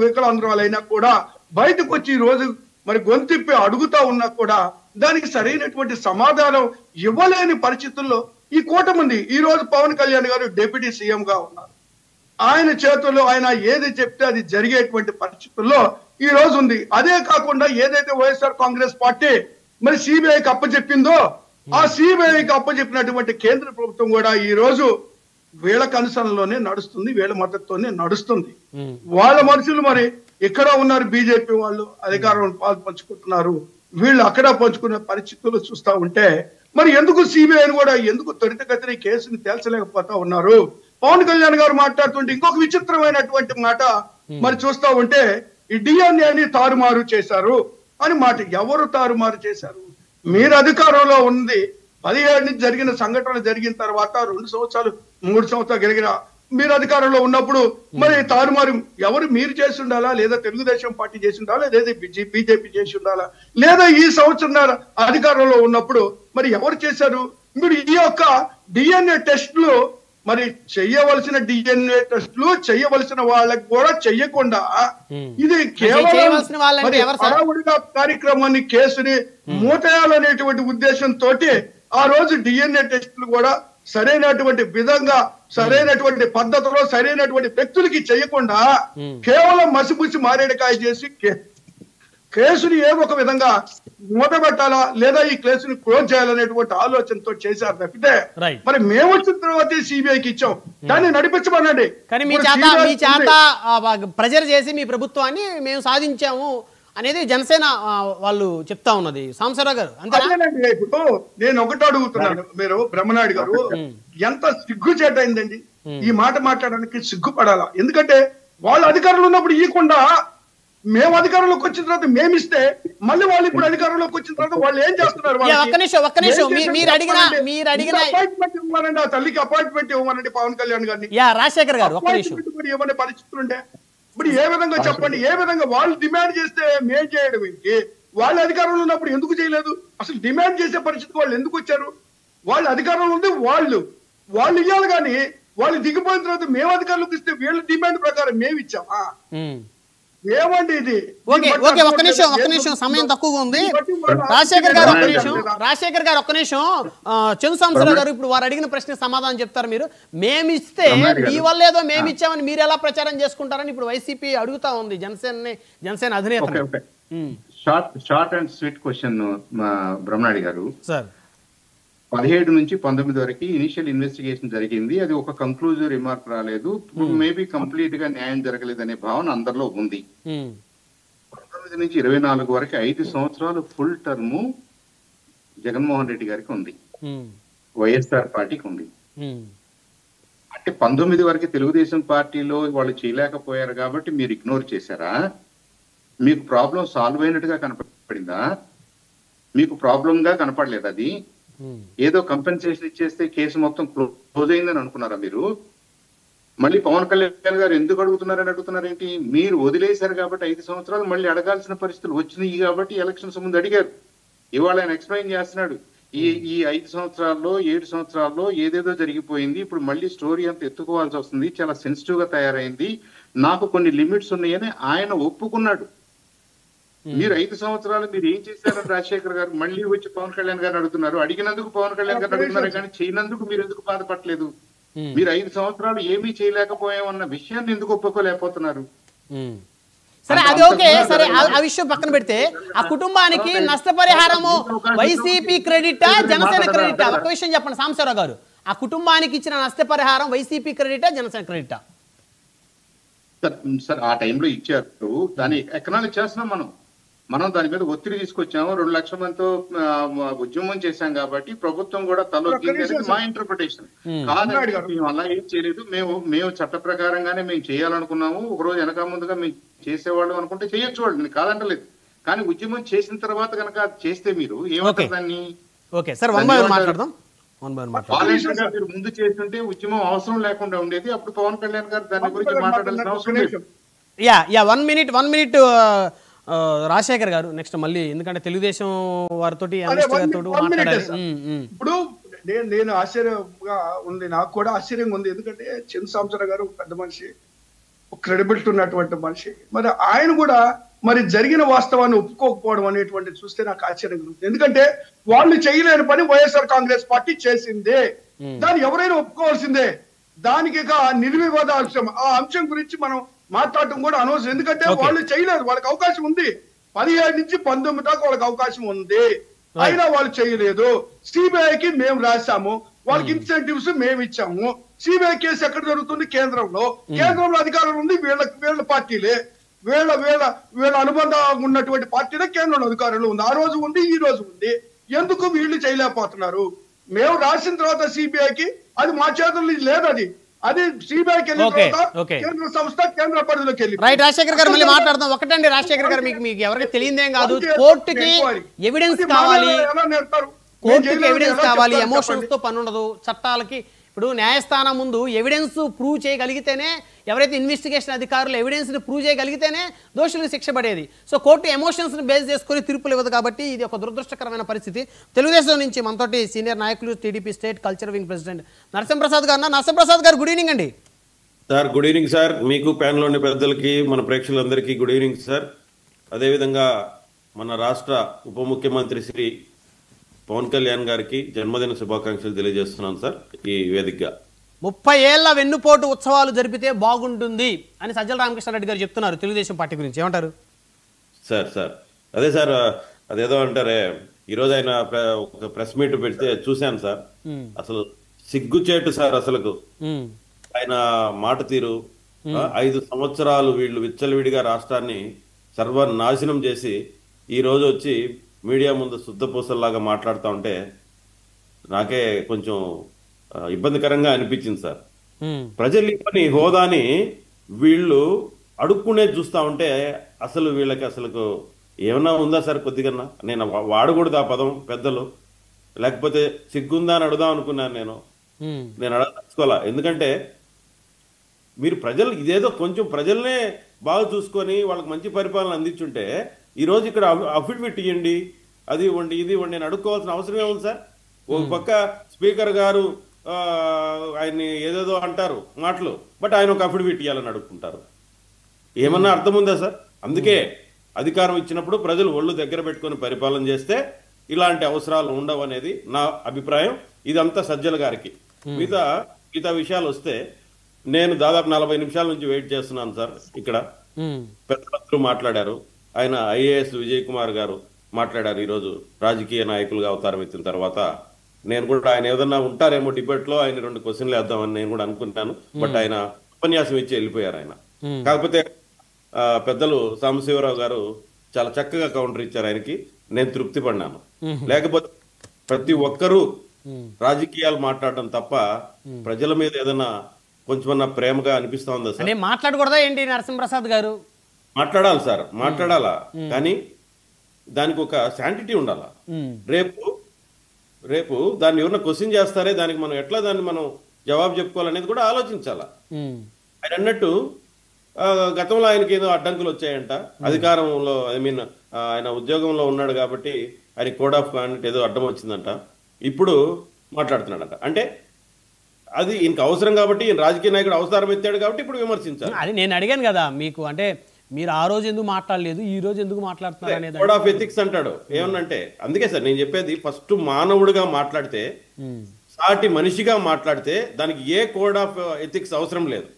వికలాంగురాలైనా కూడా బయటకు వచ్చి ఈ రోజు మరి గొంతిప్పి అడుగుతా ఉన్నా కూడా దానికి సరైనటువంటి సమాధానం ఇవ్వలేని పరిస్థితుల్లో ఈ కూటమి ఉంది. ఈ రోజు పవన్ కళ్యాణ్ గారు డిప్యూటీ సీఎం గా ఉన్నారు. ఆయన చేతుల్లో ఆయన ఏది చెప్తే అది జరిగేటువంటి పరిస్థితుల్లో ఈ రోజు ఉంది. అదే కాకుండా ఏదైతే వైఎస్ఆర్ కాంగ్రెస్ పార్టీ మరి సిబిఐకి అప్పచెప్పిందో ఆ సిబిఐకి అప్పచెప్పినటువంటి కేంద్ర ప్రభుత్వం కూడా ఈ రోజు వీళ్ళ కనుసనలోనే నడుస్తుంది, వీళ్ళ మద్దతుతోనే నడుస్తుంది. వాళ్ళ మనుషులు మరి ఇక్కడ ఉన్నారు బీజేపీ వాళ్ళు అధికారం పంచుకుంటున్నారు, వీళ్ళు అక్కడ పంచుకునే పరిస్థితులు చూస్తా ఉంటే మరి ఎందుకు సిబిఐని కూడా ఎందుకు త్వరితగతిన కేసుని తేల్చలేకపోతా ఉన్నారు? పవన్ కళ్యాణ్ గారు మాట్లాడుతుంటే ఇంకొక విచిత్రమైనటువంటి మాట మరి చూస్తా ఉంటే ఈ డిఎన్ఏని తారుమారు చేశారు అని మాట. ఎవరు తారుమారు చేశారు? మీరు అధికారంలో ఉంది 17 నుంచి జరిగిన సంఘటనలు జరిగిన తర్వాత 2 సంవత్సరాలు 3 సంవత్సరాలు జరిగిన మీరు అధికారంలో ఉన్నప్పుడు మరి తారుమారు ఎవరు మీరు చేసి ఉండాలా, లేదా తెలుగుదేశం పార్టీ చేసి ఉండాలా, లేదా బీజేపీ చేసి ఉండాలా, లేదా ఈ సంవత్సరం అధికారంలో ఉన్నప్పుడు మరి ఎవరు చేశారు? మీరు ఈ యొక్క డిఎన్ఏ టెస్టులు మరి చెయ్యవలసిన డిఎన్ఏ టెస్టులు చెయ్యవలసిన వాళ్ళకి కూడా చెయ్యకుండా ఇది కేవలం హడావుడిగా కార్యక్రమాన్ని కేసుని మూటేయాలనేటువంటి ఉద్దేశంతో ఆ రోజు డిఎన్ఏ టెస్టులు కూడా సరైనటువంటి విధంగా సరైనటువంటి పద్ధతిలో సరైనటువంటి వ్యక్తులకి చేయకుండా కేవలం మసిపూసి మారేడుకాయ చేసి కేసుని ఏ ఒక విధంగా మూటబెట్టాలా లేదా ఈ కేసుని క్లోజ్ చేయాలనేటువంటి ఆలోచనతో చేశారు తప్పితే మరి మేము వచ్చిన తర్వాత సిబిఐకి ఇచ్చాం, దాన్ని నడిపించమనండి. కానీ మీ చేత ప్రెజర్ చేసి మీ ప్రభుత్వాన్ని మేము సాధించాము అనేది జనసేన వాళ్ళు చెప్తా ఉన్నది. సాంబశివరావు గారు అంతేనండి. ఇప్పుడు నేను ఒకటి అడుగుతున్నాను, మీరు బ్రహ్మనాయుడు గారు ఎంత సిగ్గు చేటైందండి ఈ మాట మాట్లాడడానికి? సిగ్గుపడాలా? ఎందుకంటే వాళ్ళు అధికారంలో ఉన్నప్పుడు ఇవ్వకుండా మేము అధికారంలోకి వచ్చిన తర్వాత మేమిస్తే మళ్ళీ వాళ్ళు ఇప్పుడు అధికారంలోకి వచ్చిన తర్వాత వాళ్ళు ఏం చేస్తున్నారు? అపాయింట్మెంట్ ఇవ్వమనండి, ఆ తల్లికి అపాయింట్మెంట్ ఇవ్వమనండి పవన్ కళ్యాణ్ గారిని. రాజశేఖర్ గారు ఇవ్వని పరిస్థితులు ఉంటే ఇప్పుడు ఏ విధంగా చెప్పండి? ఏ విధంగా వాళ్ళు డిమాండ్ చేస్తే మేం చేయడం ఏంటి? వాళ్ళు అధికారంలో ఉన్నప్పుడు ఎందుకు చేయలేదు? అసలు డిమాండ్ చేసే పరిస్థితి వాళ్ళు ఎందుకు వచ్చారు? వాళ్ళు అధికారంలో ఉంది, వాళ్ళు ఇవ్వాలి కానీ వాళ్ళు దిగిపోయిన తర్వాత మేము అధికారంలోకి ఇస్తే వీళ్ళ డిమాండ్ ప్రకారం మేము ఇచ్చామా? ఏమండి ఇది? ఒక్క నిమిషం సమయం తక్కువగా ఉంది. రాజశేఖర్ గారు ఒక్క నిమిషం. చందు సాంబశివరావు గారు ఇప్పుడు వారు అడిగిన ప్రశ్న సమాధానం చెప్తారు మీరు. మేమిస్తే మీ వల్ల ఏదో మేమిచ్చామని మీరు ఎలా ప్రచారం చేసుకుంటారని ఇప్పుడు వైసీపీ అడుగుతా ఉంది జనసేన అధినేత. Short and sweet question Brahmanaidu గారు. సార్ 17 నుంచి 19 వరకు ఇనిషియల్ ఇన్వెస్టిగేషన్ జరిగింది, అది ఒక కంక్లూజివ్ రిమార్క్ రాలేదు, మేబీ కంప్లీట్ గా న్యాయం జరగలేదనే భావన అందరిలో ఉంది. 19 నుంచి 24 వరకు 5 సంవత్సరాలు ఫుల్ టర్మ్ జగన్మోహన్ రెడ్డి గారికి ఉంది, వైఎస్ఆర్ పార్టీకి ఉంది. అంటే 19 వరకు తెలుగుదేశం పార్టీలో వాళ్ళు చేయలేకపోయారు కాబట్టి మీరు ఇగ్నోర్ చేశారా? మీకు ప్రాబ్లం సాల్వ్ అయినట్టుగా కనపడిందా? మీకు ప్రాబ్లం గా కనపడలేదు? అది ఏదో కంపెన్సేషన్ ఇచ్చేస్తే కేసు మొత్తం క్లోజ్ అయిందని అనుకున్నారా మీరు? మళ్ళీ పవన్ కళ్యాణ్ గారు ఎందుకు అడుగుతున్నారేంటి? మీరు వదిలేశారు కాబట్టి 5 సంవత్సరాలు మళ్ళీ అడగాల్సిన పరిస్థితులు వచ్చినాయి కాబట్టి ఎలక్షన్స్ ముందు అడిగారు. ఇవాళ ఆయన ఎక్స్ప్లెయిన్ చేస్తున్నాడు, ఈ 5 సంవత్సరాల్లో 7 సంవత్సరాల్లో ఏదేదో జరిగిపోయింది, ఇప్పుడు మళ్ళీ స్టోరీ అంతా ఎత్తుకోవాల్సి వస్తుంది, చాలా సెన్సిటివ్ గా తయారైంది, నాకు కొన్ని లిమిట్స్ ఉన్నాయని ఆయన ఒప్పుకున్నాడు. మీరు 5 సంవత్సరాలు మీరు ఏం చేశారని రాజశేఖర్ గారు మళ్ళీ వచ్చి పవన్ కళ్యాణ్ గారు అడుగుతున్నారు. అడిగినందుకు పవన్ కళ్యాణ్ గారు అడుగుతున్నారు కానీ చేయనందుకు మీరు ఎందుకు బాధపడలేదు? మీరు 5 సంవత్సరాలు ఏమీ చేయలేకపోయామన్న విషయాన్ని ఎందుకు ఒప్పుకోలేకపోతున్నారు? సరే అది ఓకే, సరే ఆ విషయం పక్కన పెడితే ఆ కుటుంబానికి నష్టపరిహారము వైసీపీ క్రెడిటా జనసేన క్రెడిటా? ఒక విషయం చెప్పండి సాంబశివరావు గారు, ఆ కుటుంబానికి ఇచ్చిన నష్టపరిహారం వైసీపీ క్రెడిటా జనసేన క్రెడిటా? సార్ ఆ టైంలో ఇచ్చారు, దాన్ని ఎకనాలజీ చేస్తున్నాం మనం దాని మీద ఒత్తిడి తీసుకొచ్చాము. 2 లక్షల మందితో ఉద్యమం చేశాం కాబట్టి ప్రభుత్వం కూడా తలొక్కింది, మా ఇంటర్ప్రిటేషన్. కాదండి మేము అలా ఏం చేయలేదు, మేము చట్ట ప్రకారంగానే మేము చేయాలనుకున్నాము, ఒక రోజు వెనక ముందుగా మేము చేసేవాళ్ళం అనుకుంటే చేయొచ్చు వాళ్ళు, నేను కాదంటలేదు. కానీ ఉద్యమం చేసిన తర్వాత కనుక చేస్తే మీరు ఏమంటారు దాన్ని? మీరు ముందు చేస్తుంటే ఉద్యమం అవసరం లేకుండా ఉండేది, అప్పుడు పవన్ కళ్యాణ్ గారు దాని గురించి మాట్లాడాల్సిన అవసరం లేదు. 1 మినిట్ రాజశేఖర్ గారు నెక్స్ట్ మళ్ళీ, ఎందుకంటే తెలుగుదేశం వారితో మాట్లాడాలి. ఇప్పుడు నేను ఆశ్చర్యంగా ఉంది, నాకు కూడా ఆశ్చర్యంగా ఉంది. ఎందుకంటే చందు సాంబశివరావు గారు పెద్ద మనిషి, క్రెడిబిలిటీ ఉన్నటువంటి మనిషి, మరి ఆయన కూడా మరి జరిగిన వాస్తవాన్ని ఒప్పుకోకపోవడం అనేటువంటి చూస్తే నాకు ఆశ్చర్యంగా ఉంది. ఎందుకంటే వాళ్ళు చేయలేని పని వైఎస్ఆర్ కాంగ్రెస్ పార్టీ చేసిందే, దాన్ని ఎవరైనా ఒప్పుకోవాల్సిందే. దానికి నిర్వివాద అంశం, ఆ అంశం గురించి మనం మాట్లాడటం కూడా అనవసరం. ఎందుకంటే వాళ్ళు చేయలేదు, వాళ్ళకి అవకాశం ఉంది, 17 నుంచి 19 దాకా వాళ్ళకి అవకాశం ఉంది, అయినా వాళ్ళు చేయలేదు. సిబిఐకి మేము రాశాము, వాళ్ళకి ఇన్సెంటివ్స్ మేము ఇచ్చాము. సిబిఐ కేసు ఎక్కడ జరుగుతుంది? కేంద్రంలో అధికారం ఉంది, వీళ్ళ పార్టీలే. వీళ్ళ వీళ్ళ వీళ్ళ అనుబంధం ఉన్నటువంటి పార్టీలో కేంద్రంలో అధికారంలో ఉంది. ఆ రోజు ఉంది, ఈ రోజు ఉంది. ఎందుకు వీళ్ళు చేయలేకపోతున్నారు? మేము రాసిన తర్వాత సిబిఐకి అది మా చేతుల్లో లేదు. అది సిబిఐకి వెళ్ళిన తర్వాత కేంద్ర సంస్థ కేంద్ర పరిధిలోకి వెళ్ళి. రైట్, రాజశేఖర్ గారు మళ్ళీ మాట్లాడదాం. ఒకటండి రాజశేఖర్ గారు, మీకు ఎవరికి తెలియదేం కాదు, కోర్టుకి ఎవిడెన్స్ కావాలి, కోర్టుకి ఎవిడెన్స్ కావాలి, ఎమోషన్స్ తో పని ఉండదు. చట్టాలకి ఇప్పుడు న్యాయస్థానం ముందు ఎవిడెన్స్ ప్రూవ్ చేయగలిగితేనే, ఎవరైతే ఇన్వెస్టిగేషన్ అధికారులు ఎవిడెన్స్ని ప్రూవ్ చేయగలిగితేనే దోషులకు శిక్ష పడేది. సో కోర్టు ఎమోషన్స్ని బేస్ చేసుకొని తీర్పులు ఇవ్వదు. కాబట్టి ఇది ఒక దురదృష్టకరమైన పరిస్థితి. తెలుగుదేశం నుంచి మనతోటి సీనియర్ నాయకులు, TDP state culture wing president Narasimha Prasad గారు. నరసింహప్రసాద్ గారు, గుడ్ ఈవినింగ్ అండి. Sir good evening sir. మీకు ప్యానెల్లోని పెద్దలకి, మన ప్రేక్షకులందరికీ గుడ్ ఈవినింగ్ సార్. అదేవిధంగా మన రాష్ట్ర ఉప ముఖ్యమంత్రి శ్రీ పవన్ కళ్యాణ్ గారికి జన్మదిన శుభాకాంక్షలు తెలియజేస్తున్నాను సార్. ఈ వేదికగా 30 ఏళ్ల వెన్నుపోటు ఉత్సవాలు జరిపితే బాగుంటుంది అని సజ్జల రామకృష్ణారెడ్డి గారు చెప్తున్నారు తెలుగుదేశం పార్టీ గురించి, ఏమంటారు? సార్ అదే సార్, అదేదో అంటారే, ఈరోజు ఆయన ఒక ప్రెస్ మీట్ పెడితే చూశాను సార్. అసలు సిగ్గుచేటు సార్ అసలుకు ఆయన మాట తీరు. 5 సంవత్సరాలు వీళ్ళు విచ్చలవిడిగా రాష్ట్రాన్ని సర్వనాశనం చేసి ఈ రోజు వచ్చి మీడియా ముందు శుద్ధపూసల్లాగా మాట్లాడుతూ ఉంటే నాకే కొంచెం ఇబ్బందికరంగా అనిపించింది సార్. ప్రజలు ఇవ్వని హోదాని వీళ్ళు అడుక్కునే చూస్తా ఉంటే అసలు వీళ్ళకి అసలు ఏమన్నా ఉందా సార్? కొద్దిగా నేను వాడకూడదు ఆ పదం, పెద్దలు లేకపోతే సిగ్గుందా అని అడుగుదాం అనుకున్నాను. నేను అడగదలుచుకోవాలా. ఎందుకంటే మీరు ప్రజలు ఇదేదో కొంచెం ప్రజల్నే బాగా చూసుకొని వాళ్ళకి మంచి పరిపాలన అందించుంటే ఈ రోజు ఇక్కడ అఫిడవిట్ ఇవ్వండి, అది ఇవ్వండి, ఇది ఇవ్వండి నేను అడుక్కోవాల్సిన అవసరమే ఉంది సార్. ఒక పక్క స్పీకర్ గారు ఆయన్ని ఏదేదో అంటారు మాటలు, బట్ ఆయన ఒక అఫిడవిట్ ఇవ్వాలని అడుక్కుంటారు. ఏమన్నా అర్థం ఉందా సార్? అందుకే అధికారం ఇచ్చినప్పుడు ప్రజలు ఒళ్ళు దగ్గర పెట్టుకొని పరిపాలన చేస్తే ఇలాంటి అవసరాలు ఉండవు అనేది నా అభిప్రాయం. ఇదంతా సజ్జల గారికి. మిగతా విషయాలు వస్తే నేను దాదాపు 40 నిమిషాల నుంచి వెయిట్ చేస్తున్నాను సార్. ఇక్కడ పెద్దలందరూ మాట్లాడారు. ఆయన ఐఏఎస్ విజయ్ కుమార్ గారు మాట్లాడారు. ఈరోజు రాజకీయ నాయకులుగా అవతారం ఎత్తిన తర్వాత నేను కూడా ఆయన ఏదన్నా ఉంటారేమో డిబేట్ లో ఆయన 2 క్వశ్చన్లు వేద్దామని నేను కూడా అనుకుంటాను. బట్ ఆయన ఉపన్యాసం ఇచ్చి వెళ్ళిపోయారు ఆయన. కాకపోతే పెద్దలు సాంబశివరావు గారు చాలా చక్కగా కౌంటర్ ఇచ్చారు ఆయనకి. నేను తృప్తి పడినాను. లేకపోతే ప్రతి ఒక్కరూ రాజకీయాలు మాట్లాడటం తప్ప ప్రజల మీద ఏదైనా కొంచెమన్నా ప్రేమగా అనిపిస్తా ఉందా సార్? మాట్లాడకూడదా ఏంటి నరసింహప్రసాద్ గారు? మాట్లాడాలి సార్, మాట్లాడాలా. కానీ దానికి ఒక శాంటిటీ ఉండాలా. రేపు దాన్ని ఎవరన్నా క్వశ్చన్ చేస్తారే, దానికి మనం ఎట్లా దాన్ని మనం జవాబు చెప్పుకోవాలనేది కూడా ఆలోచించాలా. ఆయన అన్నట్టు గతంలో ఆయనకి ఏదో అడ్డంకులు వచ్చాయంట అధికారంలో. ఆయన ఉద్యోగంలో ఉన్నాడు కాబట్టి ఆయన కోడ్ ఆఫ్ కాండక్ట్ ఏదో అడ్డం వచ్చిందంట. ఇప్పుడు మాట్లాడుతున్నాడంట. అంటే అది ఇంక అవసరం కాబట్టి, రాజకీయ నాయకుడు అవసరం ఎత్తాడు కాబట్టి ఇప్పుడు విమర్శించాలి. అది నేను అడిగాను కదా మీకు, అంటే మీరు ఆ రోజు ఎందుకు మాట్లాడలేదు, ఈ రోజు ఎందుకు మాట్లాడుతున్నారు అనేది. కోడ్ ఆఫ్ ఎథిక్స్ అంటాడు ఏమన్నంటే. అందుకే సార్ నేను చెప్పేది, ఫస్ట్ మానవుడిగా మాట్లాడితే, సాటి మనిషిగా మాట్లాడితే దానికి ఏ కోడ్ ఆఫ్ ఎథిక్స్ అవసరం లేదు.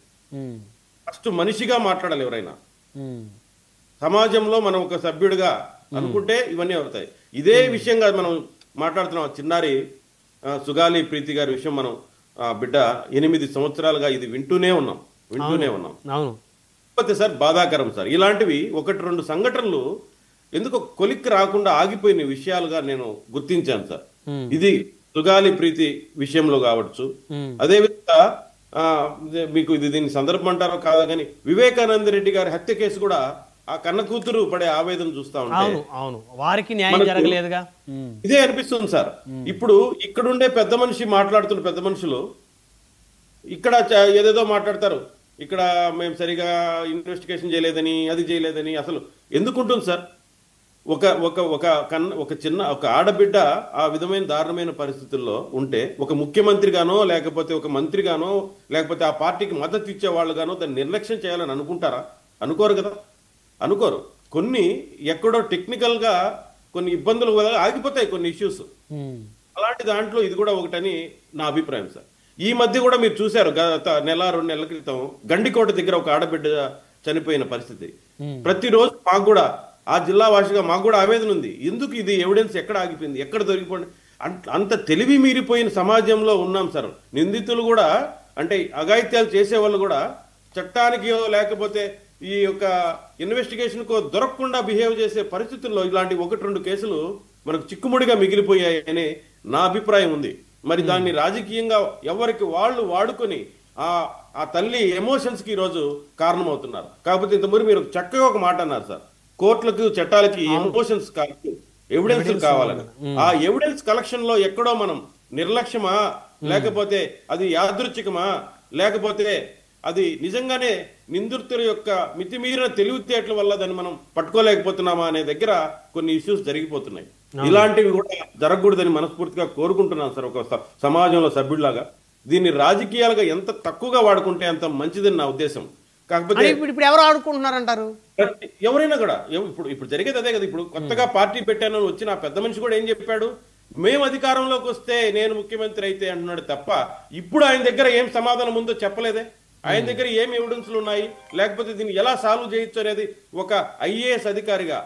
ఫస్ట్ మనిషిగా మాట్లాడాలి ఎవరైనా. సమాజంలో మనం ఒక సభ్యుడిగా అనుకుంటే ఇవన్నీ అవుతాయి. ఇదే విషయంగా మనం మాట్లాడుతున్నాం. చిన్నారి సుగాలి ప్రీతి గారి విషయం మనం బిడ్డ 8 సంవత్సరాలుగా ఇది వింటూనే ఉన్నాం. కాకపోతే సార్ బాధాకరం సార్, ఇలాంటివి 1-2 సంఘటనలు ఎందుకు కొలిక్కి రాకుండా ఆగిపోయిన విషయాలుగా నేను గుర్తించాను సార్. ఇది సుగాలి ప్రీతి విషయంలో కావచ్చు. అదేవిధంగా మీకు ఇది దీన్ని సందర్భం అంటారో కాదా కానీ వివేకానంద రెడ్డి గారి హత్య కేసు కూడా ఆ కన్న కూతురు పడే ఆవేదన చూస్తా ఉంటే వారికి న్యాయం జరగలేదుగా ఇదే అనిపిస్తుంది సార్. ఇప్పుడు ఇక్కడుండే పెద్ద మనిషి మాట్లాడుతున్న పెద్ద మనుషులు ఇక్కడ ఏదేదో మాట్లాడతారు. ఇక్కడ మేము సరిగా ఇన్వెస్టిగేషన్ చేయలేదని, అది చేయలేదని. అసలు ఎందుకుంటుంది సార్? ఒక చిన్న ఆడబిడ్డ ఆ విధమైన దారుణమైన పరిస్థితుల్లో ఉంటే ఒక ముఖ్యమంత్రిగానో లేకపోతే ఒక మంత్రిగానో లేకపోతే ఆ పార్టీకి మద్దతు ఇచ్చే వాళ్ళుగానో దాన్ని నిర్లక్ష్యం చేయాలని అనుకుంటారా? అనుకోరు కదా, అనుకోరు. కొన్ని ఎక్కడో టెక్నికల్ గా కొన్ని ఇబ్బందులు ఆగిపోతాయి కొన్ని ఇష్యూస్. అలాంటి దాంట్లో ఇది కూడా ఒకటని నా అభిప్రాయం సార్. ఈ మధ్య కూడా మీరు చూశారు, గత 1-2 నెలల క్రితం గండికోట దగ్గర ఒక ఆడబిడ్డ చనిపోయిన పరిస్థితి. ప్రతిరోజు మాకు కూడా ఆ జిల్లా వాసిగా మాకు కూడా ఆవేదన ఉంది. ఎందుకు ఇది ఎవిడెన్స్ ఎక్కడ ఆగిపోయింది, ఎక్కడ దొరికిపోయింది? అంత తెలివి మీరిపోయిన సమాజంలో ఉన్నాం సార్. నిందితులు కూడా అంటే అఘాయిత్యాలు చేసే వాళ్ళు కూడా చట్టానికి లేకపోతే ఈ యొక్క ఇన్వెస్టిగేషన్ కు దొరకకుండా బిహేవ్ చేసే పరిస్థితుల్లో ఇలాంటి 1-2 కేసులు మనకు చిక్కుముడిగా మిగిలిపోయాయని నా అభిప్రాయం ఉంది. మరి దాన్ని రాజకీయంగా ఎవరికి వాళ్ళు వాడుకొని ఆ తల్లి ఎమోషన్స్ కి ఈరోజు కారణమవుతున్నారు. కాకపోతే ఇంతకుముందు మీరు చక్కగా ఒక మాట అన్నారు సార్, కోర్టులకు చట్టాలకి ఎమోషన్స్ కాదు, ఎవిడెన్స్ కావాలని. ఆ ఎవిడెన్స్ కలెక్షన్ లో ఎక్కడో మనం నిర్లక్ష్యమా, లేకపోతే అది యాదృచ్ఛికమా, లేకపోతే అది నిజంగానే నిందితుల యొక్క మితిమీరిన తెలివితేటల వల్ల దాన్ని మనం పట్టుకోలేకపోతున్నామా అనే దగ్గర కొన్ని ఇష్యూస్ జరిగిపోతున్నాయి. ఇలాంటివి కూడా జరగకూడదని మనస్ఫూర్తిగా కోరుకుంటున్నాను సార్. ఒక సమాజంలో సభ్యుడిలాగా దీన్ని రాజకీయాలుగా ఎంత తక్కువగా వాడుకుంటే అంత మంచిదని నా ఉద్దేశం. కాకపోతే ఇప్పుడు ఎవరు ఆడుకుంటున్నారంటారు? ఎవరైనా కూడా ఇప్పుడు జరిగేది అదే కదా. ఇప్పుడు కొత్తగా పార్టీ పెట్టాను వచ్చిన పెద్ద మనిషి కూడా ఏం చెప్పాడు, మేము అధికారంలోకి వస్తే నేను ముఖ్యమంత్రి అయితే అంటున్నాడు తప్ప ఇప్పుడు ఆయన దగ్గర ఏం సమాధానం ఉందో చెప్పలేదే. ఆయన దగ్గర ఏం ఎవిడెన్స్లు ఉన్నాయి, లేకపోతే దీన్ని ఎలా సాల్వ్ చేయొచ్చు అనేది ఒక ఐఏఎస్ అధికారిగా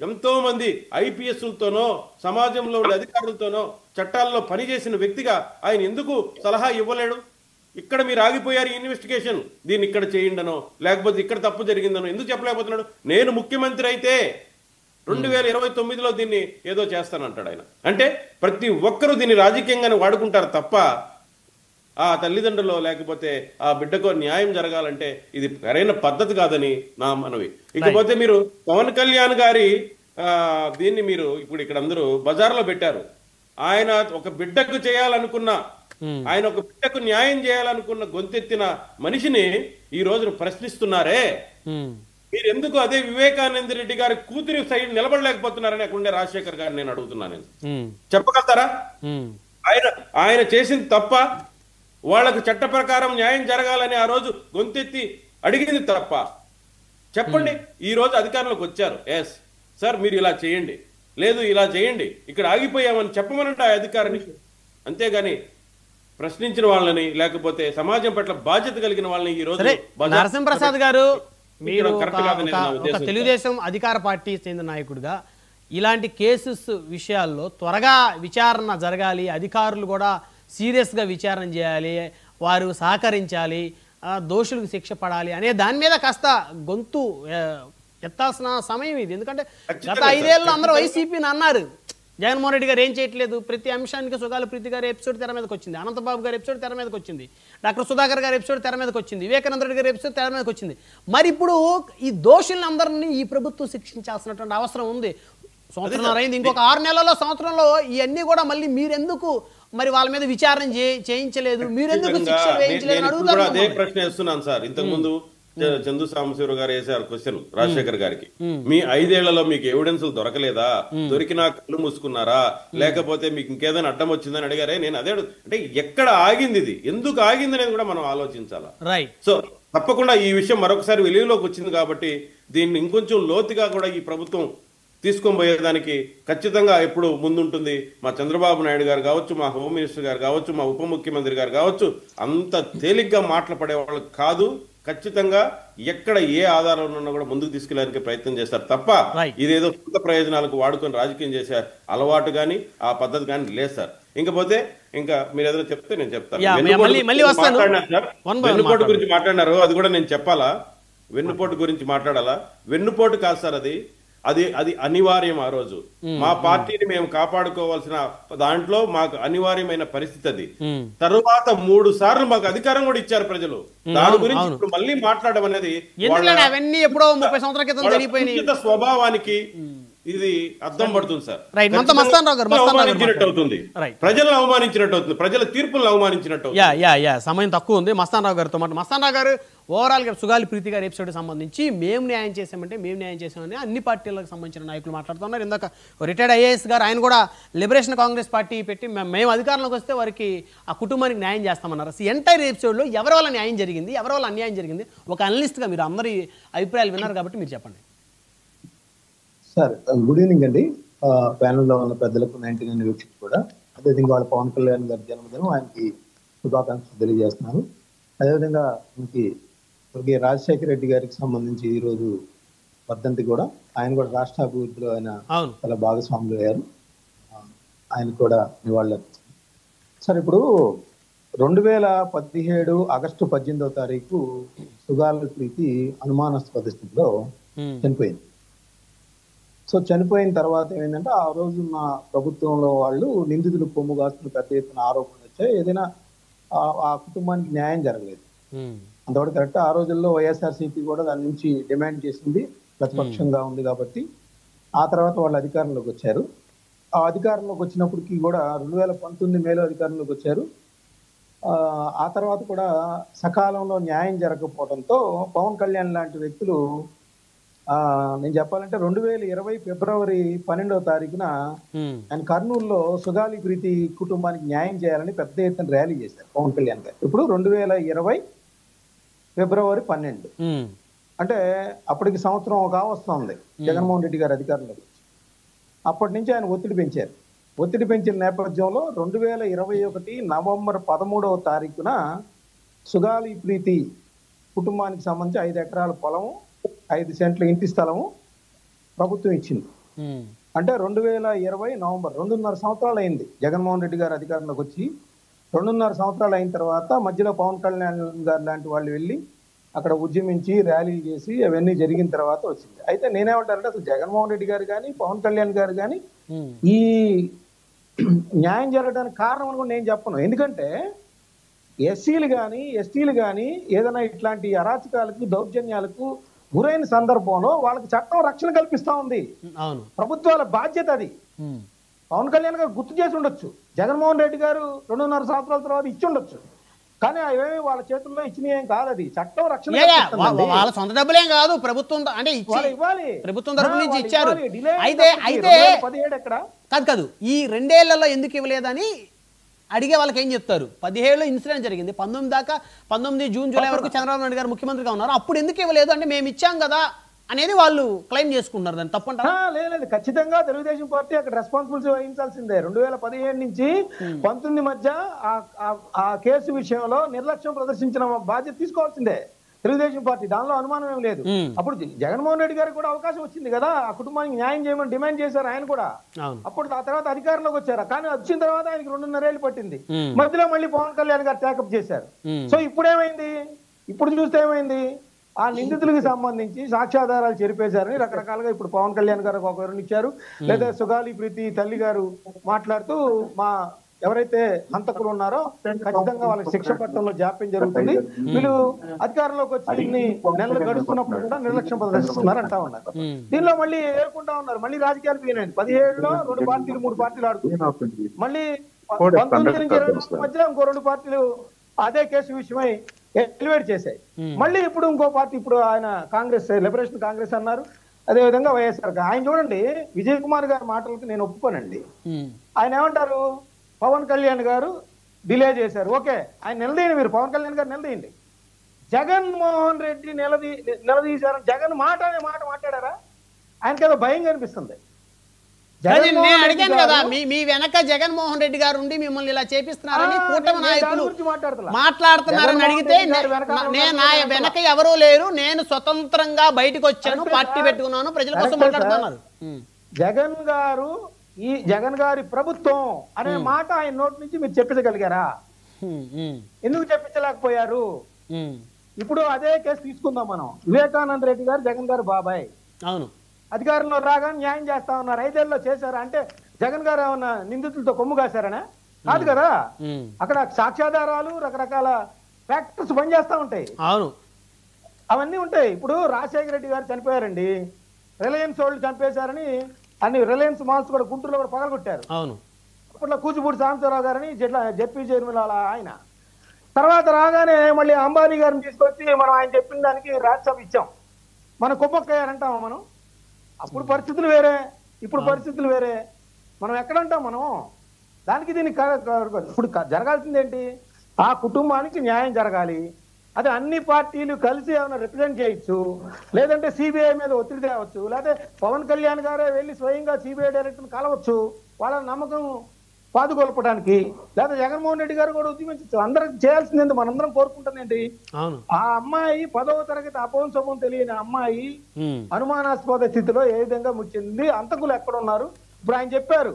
ఎంతో మంది ఐపీఎస్లతోనో సమాజంలో ఉండే అధికారులతోనో చట్టాల్లో పనిచేసిన వ్యక్తిగా ఆయన ఎందుకు సలహా ఇవ్వలేడు? ఇక్కడ మీరు ఆగిపోయారు ఇన్వెస్టిగేషన్, దీన్ని ఇక్కడ చేయండనో లేకపోతే ఇక్కడ తప్పు జరిగిందనో ఎందుకు చెప్పలేకపోతున్నాడు? నేను ముఖ్యమంత్రి అయితే 2029లో దీన్ని ఏదో చేస్తానంటాడు ఆయన. అంటే ప్రతి ఒక్కరూ దీన్ని రాజకీయంగానే వాడుకుంటారు తప్ప ఆ తల్లిదండ్రులు లేకపోతే ఆ బిడ్డకు న్యాయం జరగాలంటే ఇది సరైన పద్ధతి కాదని నా మనవి. ఇకపోతే మీరు పవన్ కళ్యాణ్ గారి దీన్ని మీరు ఇప్పుడు ఇక్కడ అందరూ బజార్లో పెట్టారు. ఆయన ఒక బిడ్డకు చేయాలనుకున్న, ఆయన ఒక బిడ్డకు న్యాయం చేయాలనుకున్న గొంతెత్తిన మనిషిని ఈ రోజు ప్రశ్నిస్తున్నారే, మీరు ఎందుకు అదే వివేకానంద రెడ్డి గారి కూతురి సైడ్ నిలబడలేకపోతున్నారని అక్కడుండే రాజశేఖర్ గారిని నేను అడుగుతున్నాను. చెప్పగలుగుతారా? ఆయన చేసింది తప్ప, వాళ్లకు చట్ట ప్రకారం న్యాయం జరగాలని ఆ రోజు గొంతెత్తి అడిగింది తప్ప చెప్పండి. ఈ రోజు అధికారంలోకి వచ్చారు, ఎస్ సార్ మీరు ఇలా చేయండి, లేదు ఇలా చేయండి, ఇక్కడ ఆగిపోయామని చెప్పమనంటే ఆ అధికారిని. అంతేగాని ప్రశ్నించిన వాళ్ళని లేకపోతే సమాజం పట్ల బాధ్యత కలిగిన వాళ్ళని ఈ రోజు నరసింహప్రసాద్ గారు మీరు ఒక తెలుగుదేశం అధికార పార్టీ చెందిన నాయకుడిగా ఇలాంటి కేసెస్ విషయాల్లో త్వరగా విచారణ జరగాలి, అధికారులు కూడా సీరియస్గా విచారణ చేయాలి, వారు సహకరించాలి, దోషులకు శిక్ష పడాలి అనే దాని మీద కాస్త గొంతు ఎత్తాల్సిన సమయం ఇది. ఎందుకంటే గత 5 ఏళ్ళు అందరూ వైసీపీని అన్నారు, జగన్మోహన్ రెడ్డి గారు ఏం చేయట్లేదు, ప్రతి అంశానికి సుగాలి ప్రీతి గారి ఎపిసోడ్ తెర మీదకి వచ్చింది, అనంతబాబు గారి ఎపిసోడ్ తెర మీదకి వచ్చింది, డాక్టర్ సుధాకర్ గారి ఎపిసోడ్ తెర మీదకి వచ్చింది, వివేకానంద రెడ్డి గారి ఎపిసోడ్ తెర మీదకి వచ్చింది. మరి ఇప్పుడు ఈ దోషులందరినీ ఈ ప్రభుత్వం శిక్షించాల్సినటువంటి అవసరం ఉంది. సంవత్సరం అయింది, ఇంకొక 6 నెలల్లో సంవత్సరంలో ఇవన్నీ కూడా మళ్ళీ మీరెందుకు మరి వాళ్ళ మీద విచారణ చేయించలేదు, మీరెందుకు శిక్ష వేయించలేదు అడుగుతారు. అదే ప్రశ్న వేస్తున్నాను సార్. ఇంతకు ముందు చందు సాంబశివరావు గారు వేసారు క్వశ్చన్ రాజశేఖర్ గారికి, మీ 5 ఏళ్లలో మీకు ఎవిడెన్స్ దొరకలేదా, దొరికినా కళ్ళు మూసుకున్నారా, లేకపోతే మీకు ఇంకేదైనా అడ్డం వచ్చిందని అడిగారే. నేను అదే అంటే ఎక్కడ ఆగింది, ఇది ఎందుకు ఆగింది అనేది కూడా మనం ఆలోచించాలా. సో తప్పకుండా ఈ విషయం మరొకసారి వెలుగులోకి వచ్చింది కాబట్టి దీన్ని ఇంకొంచెం లోతుగా కూడా ఈ ప్రభుత్వం తీసుకొని పోయేదానికి ఖచ్చితంగా ఎప్పుడు ముందుంటుంది. మా చంద్రబాబు నాయుడు గారు కావచ్చు, మా హోమ్ మినిస్టర్ గారు కావచ్చు, మా ఉప ముఖ్యమంత్రి గారు కావచ్చు, అంత తేలిగ్గా మాట్లాడేవాళ్ళు కాదు. ఖచ్చితంగా ఎక్కడ ఏ ఆధారం ఉన్నా కూడా ముందుకు తీసుకెళ్ళడానికి ప్రయత్నం చేస్తారు తప్ప ఇదేదో సొంత ప్రయోజనాలకు వాడుకొని రాజకీయం చేసే అలవాటు కానీ ఆ పద్ధతి కానీ లేదు సార్. ఇంకపోతే ఇంకా మీరు ఏదైనా చెప్తే నేను చెప్తాను. వెన్నుపోటు గురించి మాట్లాడినారు, అది కూడా నేను చెప్పాలా? వెన్నుపోటు గురించి మాట్లాడాలా? వెన్నుపోటు కాదు సార్, అది అనివార్యం. ఆ రోజు మా పార్టీని మేము కాపాడుకోవాల్సిన దాంట్లో మాకు అనివార్యమైన పరిస్థితి అది. తరువాత 3 సార్లు మాకు అధికారం కూడా ఇచ్చారు ప్రజలు. దాని గురించి ఇప్పుడు మళ్ళీ మాట్లాడడం అనేది స్వభావానికి ఇది అర్థం పడుతుంది సార్. అవమానించినట్టు అవుతుంది, ప్రజలను అవమానించినట్టు అవుతుంది, ప్రజల తీర్పులను అవమానించినట్టు. సమయం తక్కువ ఉంది. మస్తాన్ రావు గారితో మాట. మస్తాన్ రావు గారు ఓవరాల్ గా సుగాలి ప్రీతి గారి ఎపిసోడ్ సంబంధించి మేము న్యాయం చేసామని అన్ని పార్టీలకు సంబంధించిన నాయకులు మాట్లాడుతున్నారు. ఇందాక రిటైర్డ్ ఐఏఎస్ గారు ఆయన కూడా లిబరేషన్ కాంగ్రెస్ పార్టీ పెట్టి మేము అధికారంలోకి వస్తే వారికి ఆ కుటుంబానికి న్యాయం చేస్తామన్నారు. ఎంటైర్ ఎపిసోడ్ లో ఎవరి వల్ల న్యాయం జరిగింది, ఎవరి వల్ల అన్యాయం జరిగింది, ఒక అనలిస్ట్ గా మీరు అందరి అభిప్రాయాలు విన్నారు కాబట్టి మీరు చెప్పండి సార్. గుడ్ ఈవినింగ్ అండి. ప్యానెల్లో ఉన్న పెద్దలకు 99 వ్యక్తికి కూడా అదేవిధంగా వాళ్ళ పవన్ కళ్యాణ్ గారి జన్మదినం, ఆయనకి శుభాకాంక్షలు తెలియజేస్తున్నాను. అదేవిధంగా మనకి రాజశేఖర రెడ్డి గారికి సంబంధించి ఈ రోజు వర్ధంతి కూడా, ఆయన కూడా రాష్ట్ర అభివృద్ధిలో ఆయన చాలా భాగస్వాములు అయ్యారు, ఆయన కూడా నివాళులు అర్పిస్తారు సార్. ఇప్పుడు 2017 ఆగస్టు 18వ తారీఖు సుగాలి ప్రీతి అనుమానాస్పద స్థితిలో చనిపోయింది. సో చనిపోయిన తర్వాత ఏంటంటే ఆ రోజు నా ప్రభుత్వంలో వాళ్ళు నిందితులు కొమ్ము కాస్తున్న పెద్ద ఎత్తున ఆరోపణలు వచ్చాయి. ఏదైనా ఆ కుటుంబానికి న్యాయం జరగలేదు. అంతవరకు కరెక్ట్. ఆ రోజుల్లో వైఎస్ఆర్సీపీ కూడా దాని నుంచి డిమాండ్ చేసింది, ప్రతిపక్షంగా ఉంది కాబట్టి. ఆ తర్వాత వాళ్ళు అధికారంలోకి వచ్చారు. ఆ అధికారంలోకి వచ్చినప్పటికీ కూడా 2019 మేలో అధికారంలోకి వచ్చారు. ఆ తర్వాత కూడా సకాలంలో న్యాయం జరగకపోవడంతో పవన్ కళ్యాణ్ లాంటి వ్యక్తులు నేను చెప్పాలంటే 2020 ఫిబ్రవరి 12వ తారీఖున ఆయన కర్నూలులో సుగాలి ప్రీతి కుటుంబానికి న్యాయం చేయాలని పెద్ద ఎత్తున ర్యాలీ చేశారు పవన్ కళ్యాణ్ గారు. ఇప్పుడు 2020 ఫిబ్రవరి 12 అంటే అప్పటికి సంవత్సరం కావస్తుంది జగన్మోహన్ రెడ్డి గారు అధికారంలోకి వచ్చి. అప్పటి నుంచి ఆయన ఒత్తిడి పెంచారు. ఒత్తిడి పెంచిన నేపథ్యంలో 2021 నవంబర్ 13వ తారీఖున సుగాలి ప్రీతి కుటుంబానికి సంబంధించి 5 ఎకరాల పొలము, 5 సెంట్ల ఇంటి స్థలము ప్రభుత్వం ఇచ్చింది. అంటే 2020 నవంబర్ 2.5 సంవత్సరాలు అయింది జగన్మోహన్ రెడ్డి గారు అధికారంలోకి వచ్చి. 2.5 సంవత్సరాలు అయిన తర్వాత మధ్యలో పవన్ కళ్యాణ్ గారు లాంటి వాళ్ళు వెళ్ళి అక్కడ ఉద్యమించి ర్యాలీలు చేసి అవన్నీ జరిగిన తర్వాత వచ్చింది. అయితే నేనేమంటానంటే అసలు జగన్మోహన్ రెడ్డి గారు కానీ పవన్ కళ్యాణ్ గారు కానీ ఈ న్యాయం జరగడానికి కారణం అని కూడా నేను చెప్పను. ఎందుకంటే ఎస్సీలు కానీ ఎస్టీలు కానీ ఏదైనా ఇట్లాంటి అరాచకాలకు దౌర్జన్యాలకు గురైన సందర్భంలో వాళ్ళకి చట్టం రక్షణ కల్పిస్తా ఉంది. ప్రభుత్వాల బాధ్యత అది. పవన్ కళ్యాణ్ గారు గుర్తు చేసి ఉండొచ్చు, జగన్మోహన్ రెడ్డి గారు 2.5 సంవత్సరాల తర్వాత ఇచ్చి ఉండొచ్చు, కానీ అవేమి వాళ్ళ చేతుల్లో ఇచ్చినవి కాదు. అది చట్టం రక్షణ వాళ్ళ సొంత డబ్బులేం కాదు, ప్రభుత్వం అంటే ఇవ్వాలి, ప్రభుత్వం తరపు నుంచి ఇచ్చారు. అయితే 17 ఎక్కడ కాదు ఈ 2 ఏళ్లలో ఎందుకు ఇవ్వలేదని అడిగే వాళ్ళకి ఏం చెప్తారు? 17లో ఇన్సిడెంట్ జరిగింది, 19 దాకా 19 జూన్ జూలై వరకు చంద్రబాబు నాయుడు గారు ముఖ్యమంత్రిగా ఉన్నారు. అప్పుడు ఎందుకు ఇవ్వలేదు అంటే మేము ఇచ్చాం కదా అనేది వాళ్ళు క్లెయిమ్ చేసుకుంటున్నారు. దాన్ని తప్పంటారా? లేదు, ఖచ్చితంగా తెలుగుదేశం పార్టీ అక్కడ రెస్పాన్సిబిలిటీ వహించాల్సిందే. 2017 నుంచి 19 మధ్య ఆ కేసు విషయంలో నిర్లక్ష్యం ప్రదర్శించిన బాధ్యత తీసుకోవాల్సిందే తెలుగుదేశం పార్టీ. దానిలో అనుమానం ఏం లేదు. అప్పుడు జగన్మోహన్ రెడ్డి గారికి కూడా అవకాశం వచ్చింది కదా, ఆ కుటుంబానికి న్యాయం చేయమని డిమాండ్ చేశారు ఆయన కూడా. అప్పుడు ఆ తర్వాత అధికారంలోకి వచ్చారు, కానీ వచ్చిన తర్వాత ఆయనకి 2.5 ఏళ్ళు పట్టింది. మధ్యలో మళ్ళీ పవన్ కళ్యాణ్ గారు టేకప్ చేశారు. సో ఇప్పుడు ఏమైంది? ఇప్పుడు చూస్తే ఏమైంది? ఆ నిందితులకు సంబంధించి సాక్ష్యాధారాలు చెరిపేశారని రకరకాలుగా ఇప్పుడు పవన్ కళ్యాణ్ గారు ఒక వివరణ ఇచ్చారు. లేదా సుగాలి ప్రీతి తల్లి గారు మాట్లాడుతూ మా ఎవరైతే హంతకులు ఉన్నారో ఖచ్చితంగా వాళ్ళకి శిక్ష పట్టడంలో జాప్యం జరుగుతుంది, వీళ్ళు అధికారంలోకి వచ్చి నెలలు గడుస్తున్నప్పుడు కూడా నిర్లక్ష్యం ప్రదర్శిస్తున్నారు అంటా ఉన్నారు. దీనిలో మళ్ళీ ఏరుకుంటా ఉన్నారు. మళ్ళీ రాజకీయాలు పోయినాయి. 17లో 2 పార్టీలు 3 పార్టీలు ఆడుతుంది. మళ్ళీ 19 నుంచి 22 మధ్య ఇంకో 2 పార్టీలు అదే కేసు విషయమై ఎలివేట్ చేశాయి. మళ్ళీ ఇప్పుడు ఇంకో పార్టీ, ఇప్పుడు ఆయన కాంగ్రెస్ లిబరేషన్ కాంగ్రెస్ అన్నారు, అదే విధంగా వైఎస్ఆర్. ఆయన చూడండి, విజయ్ కుమార్ గారి మాటలకు నేను ఒప్పుకోనండి. ఆయన ఏమంటారు? పవన్ కళ్యాణ్ గారు డిలే చేశారు, ఓకే, ఆయన నిలదీయండి, మీరు పవన్ కళ్యాణ్ గారు నిలదీయండి. జగన్మోహన్ రెడ్డి నిలదీశారని జగన్ మాట అనే మాట మాట్లాడారా? ఆయనకి ఏదో భయం కనిపిస్తుంది. నేను అడిగాను కదా, మీ వెనక జగన్మోహన్ రెడ్డి గారు ఉండి మిమ్మల్ని ఇలా చేపిస్తున్నారని కూటమి నాయకులు మాట్లాడుతున్నారని అడిగితే నా వెనక ఎవరూ లేరు, నేను స్వతంత్రంగా బయటకు వచ్చాను, పార్టీ పెట్టుకున్నాను, ప్రజల కోసం మాట్లాడుతున్నారు. జగన్ గారి ప్రభుత్వం అనే మాట ఆయన నోటి నుంచి మీరు చెప్పించగలిగారా? ఎందుకు చెప్పించలేకపోయారు? ఇప్పుడు అదే కేసు తీసుకుందాం మనం. వివేకానంద రెడ్డి గారు జగన్ గారు బాబాయ్, అవును, అధికారంలో రాగానే న్యాయం చేస్తా ఉన్నారు. 5 ఏళ్ళలో చేశారా అంటే జగన్ గారు ఏమన్నా నిందితులతో కొమ్ము కాశారనా? కాదు కదా. అక్కడ సాక్ష్యాధారాలు రకరకాల ఫ్యాక్టర్స్ పనిచేస్తా ఉంటాయి. అవును, అవన్నీ ఉంటాయి. ఇప్పుడు రాజశేఖర రెడ్డి గారు చనిపోయారండి, రిలయన్స్ వాళ్ళు చంపేశారని అన్ని రిలయన్స్ మాల్స్ కూడా గుంటూరులో కూడా పగలగొట్టారు. అవును, అప్పట్లో కూచిపూడి సాంబశివరావు గారని జెడ్పీ చైర్మన్ ఆయన. తర్వాత రాగానే మళ్ళీ అంబానీ గారిని తీసుకొచ్చి మనం ఆయన చెప్పిన దానికి రాజ్యసభ ఇచ్చాం. మనం కుప్పక్కయ్యారంటామా మనం? అప్పుడు పరిస్థితులు వేరే, ఇప్పుడు పరిస్థితులు వేరే. మనం ఎక్కడంటాం మనం? దానికి దీనికి ఇప్పుడు జరగాల్సింది ఏంటి? ఆ కుటుంబానికి న్యాయం జరగాలి. అది అన్ని పార్టీలు కలిసి ఏమైనా రిప్రజెంట్ చేయొచ్చు, లేదంటే సిబిఐ మీద ఒత్తిడి తేవచ్చు, లేకపోతే పవన్ కళ్యాణ్ గారే వెళ్ళి స్వయంగా సిబిఐ డైరెక్టర్ని కలవచ్చు వాళ్ళ నమ్మకం పాదుకొల్పడానికి, లేదా జగన్మోహన్ రెడ్డి గారు కూడా ఉద్యమించచ్చు. అందరికి చేయాల్సింది మనందరం కోరుకుంటానండి. ఆ అమ్మాయి 10వ తరగతి అపవం శుభం తెలియని అమ్మాయి అనుమానాస్పద స్థితిలో ఏ విధంగా ముచ్చింది, అంతకులు ఎక్కడున్నారు? ఇప్పుడు ఆయన చెప్పారు,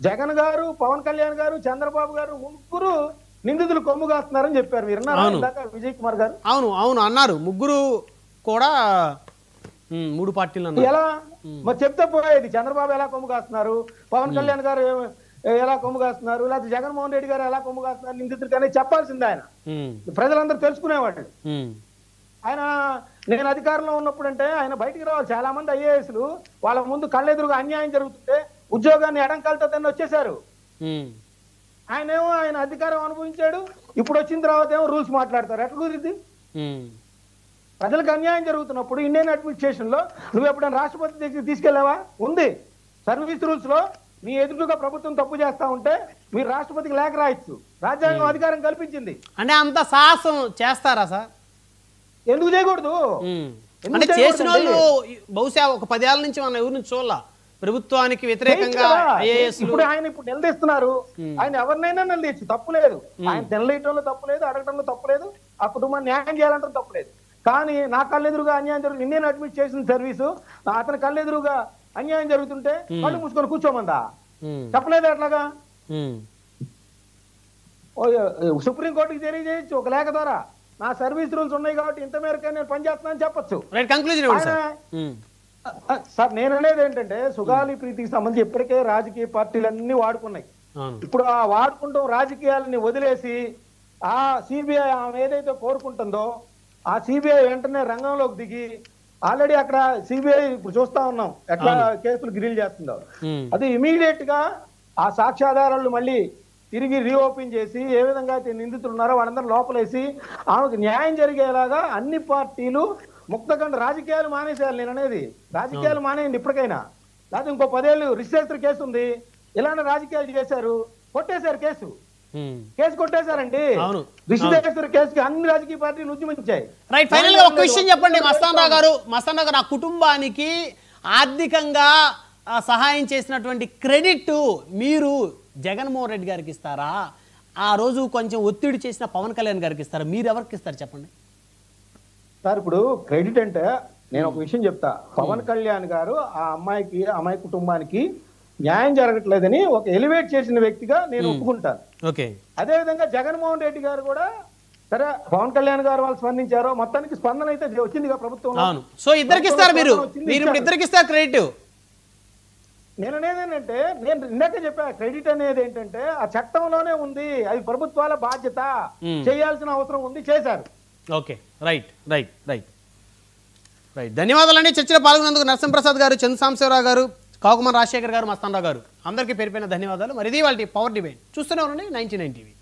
జగన్ గారు, పవన్ కళ్యాణ్ గారు, చంద్రబాబు గారు ముగ్గురు నిందితులు కొమ్ము కాస్తున్నారని చెప్పారు. మీరు విన్నారా ఇందాక విజయ్ కుమార్ గారు? అవును అవును అన్నారు. ముగ్గురు కూడా 3 పార్టీలు అన్నారు. ఎలా మరి చెప్తే పోయేది? చంద్రబాబు ఎలా కొమ్ము కాస్తున్నారు, పవన్ కళ్యాణ్ గారు ఎలా కొమ్ము కాస్తున్నారు, లేకపోతే జగన్మోహన్ రెడ్డి గారు ఎలా కొమ్ము కాస్తున్నారు నిందితులకి అనేది చెప్పాల్సిందే. ఆయన ప్రజలందరూ తెలుసుకునేవాళ్ళు. ఆయన నేను అధికారంలో ఉన్నప్పుడు అంటే ఆయన బయటికి రావాలి. చాలా మంది ఐఏఎస్లు వాళ్ళ ముందు కళ్ళెదురుగా అన్యాయం జరుగుతుంటే ఉద్యోగాన్ని ఎడంకాలతో దాన్ని వచ్చేసారు. ఆయనేమో ఆయన అధికారం అనుభవించాడు, ఇప్పుడు వచ్చిన తర్వాత ఏమో రూల్స్ మాట్లాడతారు. ఎట్లా కుదిరింది? ప్రజలకు అన్యాయం జరుగుతున్నప్పుడు ఇండియన్ అడ్మినిస్ట్రేషన్ లో నువ్వు ఎప్పుడైనా రాష్ట్రపతి దగ్గరికి తీసుకెళ్లావా? ఉంది. సర్వీస్ రూల్స్ లో మీ ఎదురుగా ప్రభుత్వం తప్పు చేస్తా ఉంటే మీరు రాష్ట్రపతికి లేఖ రాయొచ్చు. రాజ్యాంగం అధికారం కల్పించింది. అంటే అంత సాహసం చేస్తారా సార్? ఎందుకు చేయకూడదు? అంటే చేసిన వాళ్ళు బహుశా ఒక 10 ఏళ్ల నుంచి మన ఎవరి నుంచి చూడాల ప్రభుత్వానికి వ్యతిరేకంగా ఇప్పుడు ఆయన ఇప్పుడు నిలదీస్తున్నారు. ఆయన ఎవరినైనా నిలదీయచ్చు, తప్పులేదు. ఆయన నిలదీయటంలో తప్పులేదు, అడగటంలో తప్పులేదు, ఆ కుటుంబాన్ని న్యాయం చేయాలంటే తప్పులేదు. కానీ నా కళ్ళెదురుగా అన్యాయం జరుగుతుంది, ఇండియన్ అడ్మినిస్ట్రేషన్ సర్వీసు అతని కళ్ళెదురుగా అన్యాయం జరుగుతుంటే కళ్ళు మూసుకొని కూర్చోమందా? చెప్పలేదు. అట్లాగా సుప్రీంకోర్టుకి తెలియజేయచ్చు ఒక లేఖ ద్వారా. నా సర్వీస్ రూల్స్ ఉన్నాయి కాబట్టి ఇంత మేరకు నేను పనిచేస్తున్నానని చెప్పొచ్చు. సార్ నేను అనేది ఏంటంటే సుగాలి ప్రీతికి సంబంధించి ఇప్పటికే రాజకీయ పార్టీలన్నీ వాడుకున్నాయి. ఇప్పుడు ఆ వాడుకుంటాం రాజకీయాలని వదిలేసి ఆ సిబిఐ ఆమె ఏదైతే కోరుకుంటుందో ఆ సిబిఐ వెంటనే రంగంలోకి దిగి ఆల్రెడీ అక్కడ సిబిఐ ఇప్పుడు చూస్తా ఉన్నాం ఎట్లా కేసులు గ్రిల్ చేస్తుందో. అది ఇమీడియట్ గా ఆ సాక్ష్యాధారాలు మళ్ళీ తిరిగి రీఓపెన్ చేసి ఏ విధంగా అయితే నిందితులు ఉన్నారో వాళ్ళందరూ లోపలేసి ఆమెకు న్యాయం జరిగేలాగా అన్ని పార్టీలు ముక్తకండ రాజకీయాలు మానేసేయాలి. నేను అనేది రాజకీయాలు మానేయండి ఇప్పటికైనా. లేకపోతే ఇంకో 10 ఏళ్ళు రిజిస్ట్రేషన్ కేసు ఉంది, ఇలాంటి రాజకీయాలు చేశారు, కొట్టేశారు కేసు కొట్టేశారండి. రిజిస్ట్రేషన్ కేసుకి అన్ని రాజకీయ పార్టీలు ఉద్యమించాయి. రైట్, ఫైనల్ గా ఒక విషయం చెప్పండి మస్తాన్ రావు గారు. ఆ కుటుంబానికి ఆర్థికంగా సహాయం చేసినటువంటి క్రెడిట్ మీరు జగన్మోహన్ రెడ్డి గారికి ఇస్తారా, ఆ రోజు కొంచెం ఒత్తిడి చేసిన పవన్ కళ్యాణ్ గారికి ఇస్తారా, మీరు ఎవరికి ఇస్తారు చెప్పండి సార్? ఇప్పుడు క్రెడిట్ అంటే నేను ఒక విషయం చెప్తా. పవన్ కళ్యాణ్ గారు ఆ అమ్మాయి కుటుంబానికి న్యాయం జరగట్లేదని ఒక ఎలివేట్ చేసిన వ్యక్తిగా నేను ఒప్పుకుంటాను. అదే విధంగా జగన్మోహన్ రెడ్డి గారు కూడా సరే పవన్ కళ్యాణ్ గారు వాళ్ళు స్పందించారో మొత్తానికి స్పందన అయితే వచ్చింది ప్రభుత్వం. సో ఇద్దరికి ఇస్తారు మీరు ఇద్దరికి ఇస్తారు క్రెడిట్. నేను అనేది ఏంటంటే నేను ఇందాక చెప్పా క్రెడిట్ అనేది ఏంటంటే ఆ చట్టంలోనే ఉంది, అది ప్రభుత్వాల బాధ్యత, చేయాల్సిన అవసరం ఉంది, చేశారు. Okay, right right right right ధన్యవాదాలండి. చర్చలో పాల్గొన్నందుకు నరసింహప్రసాద్ గారు, చంద్రసాంబశివరావు గారు, కాకుమాన్ రాజశేఖర్ గారు, మస్తాన్ రావు గారు అందరికీ పేరు పైన ధన్యవాదాలు. మరి ఇది వాళ్ళ పవర్ డిబేట్ చూస్తూనే ఉండండి 99 టీవీ.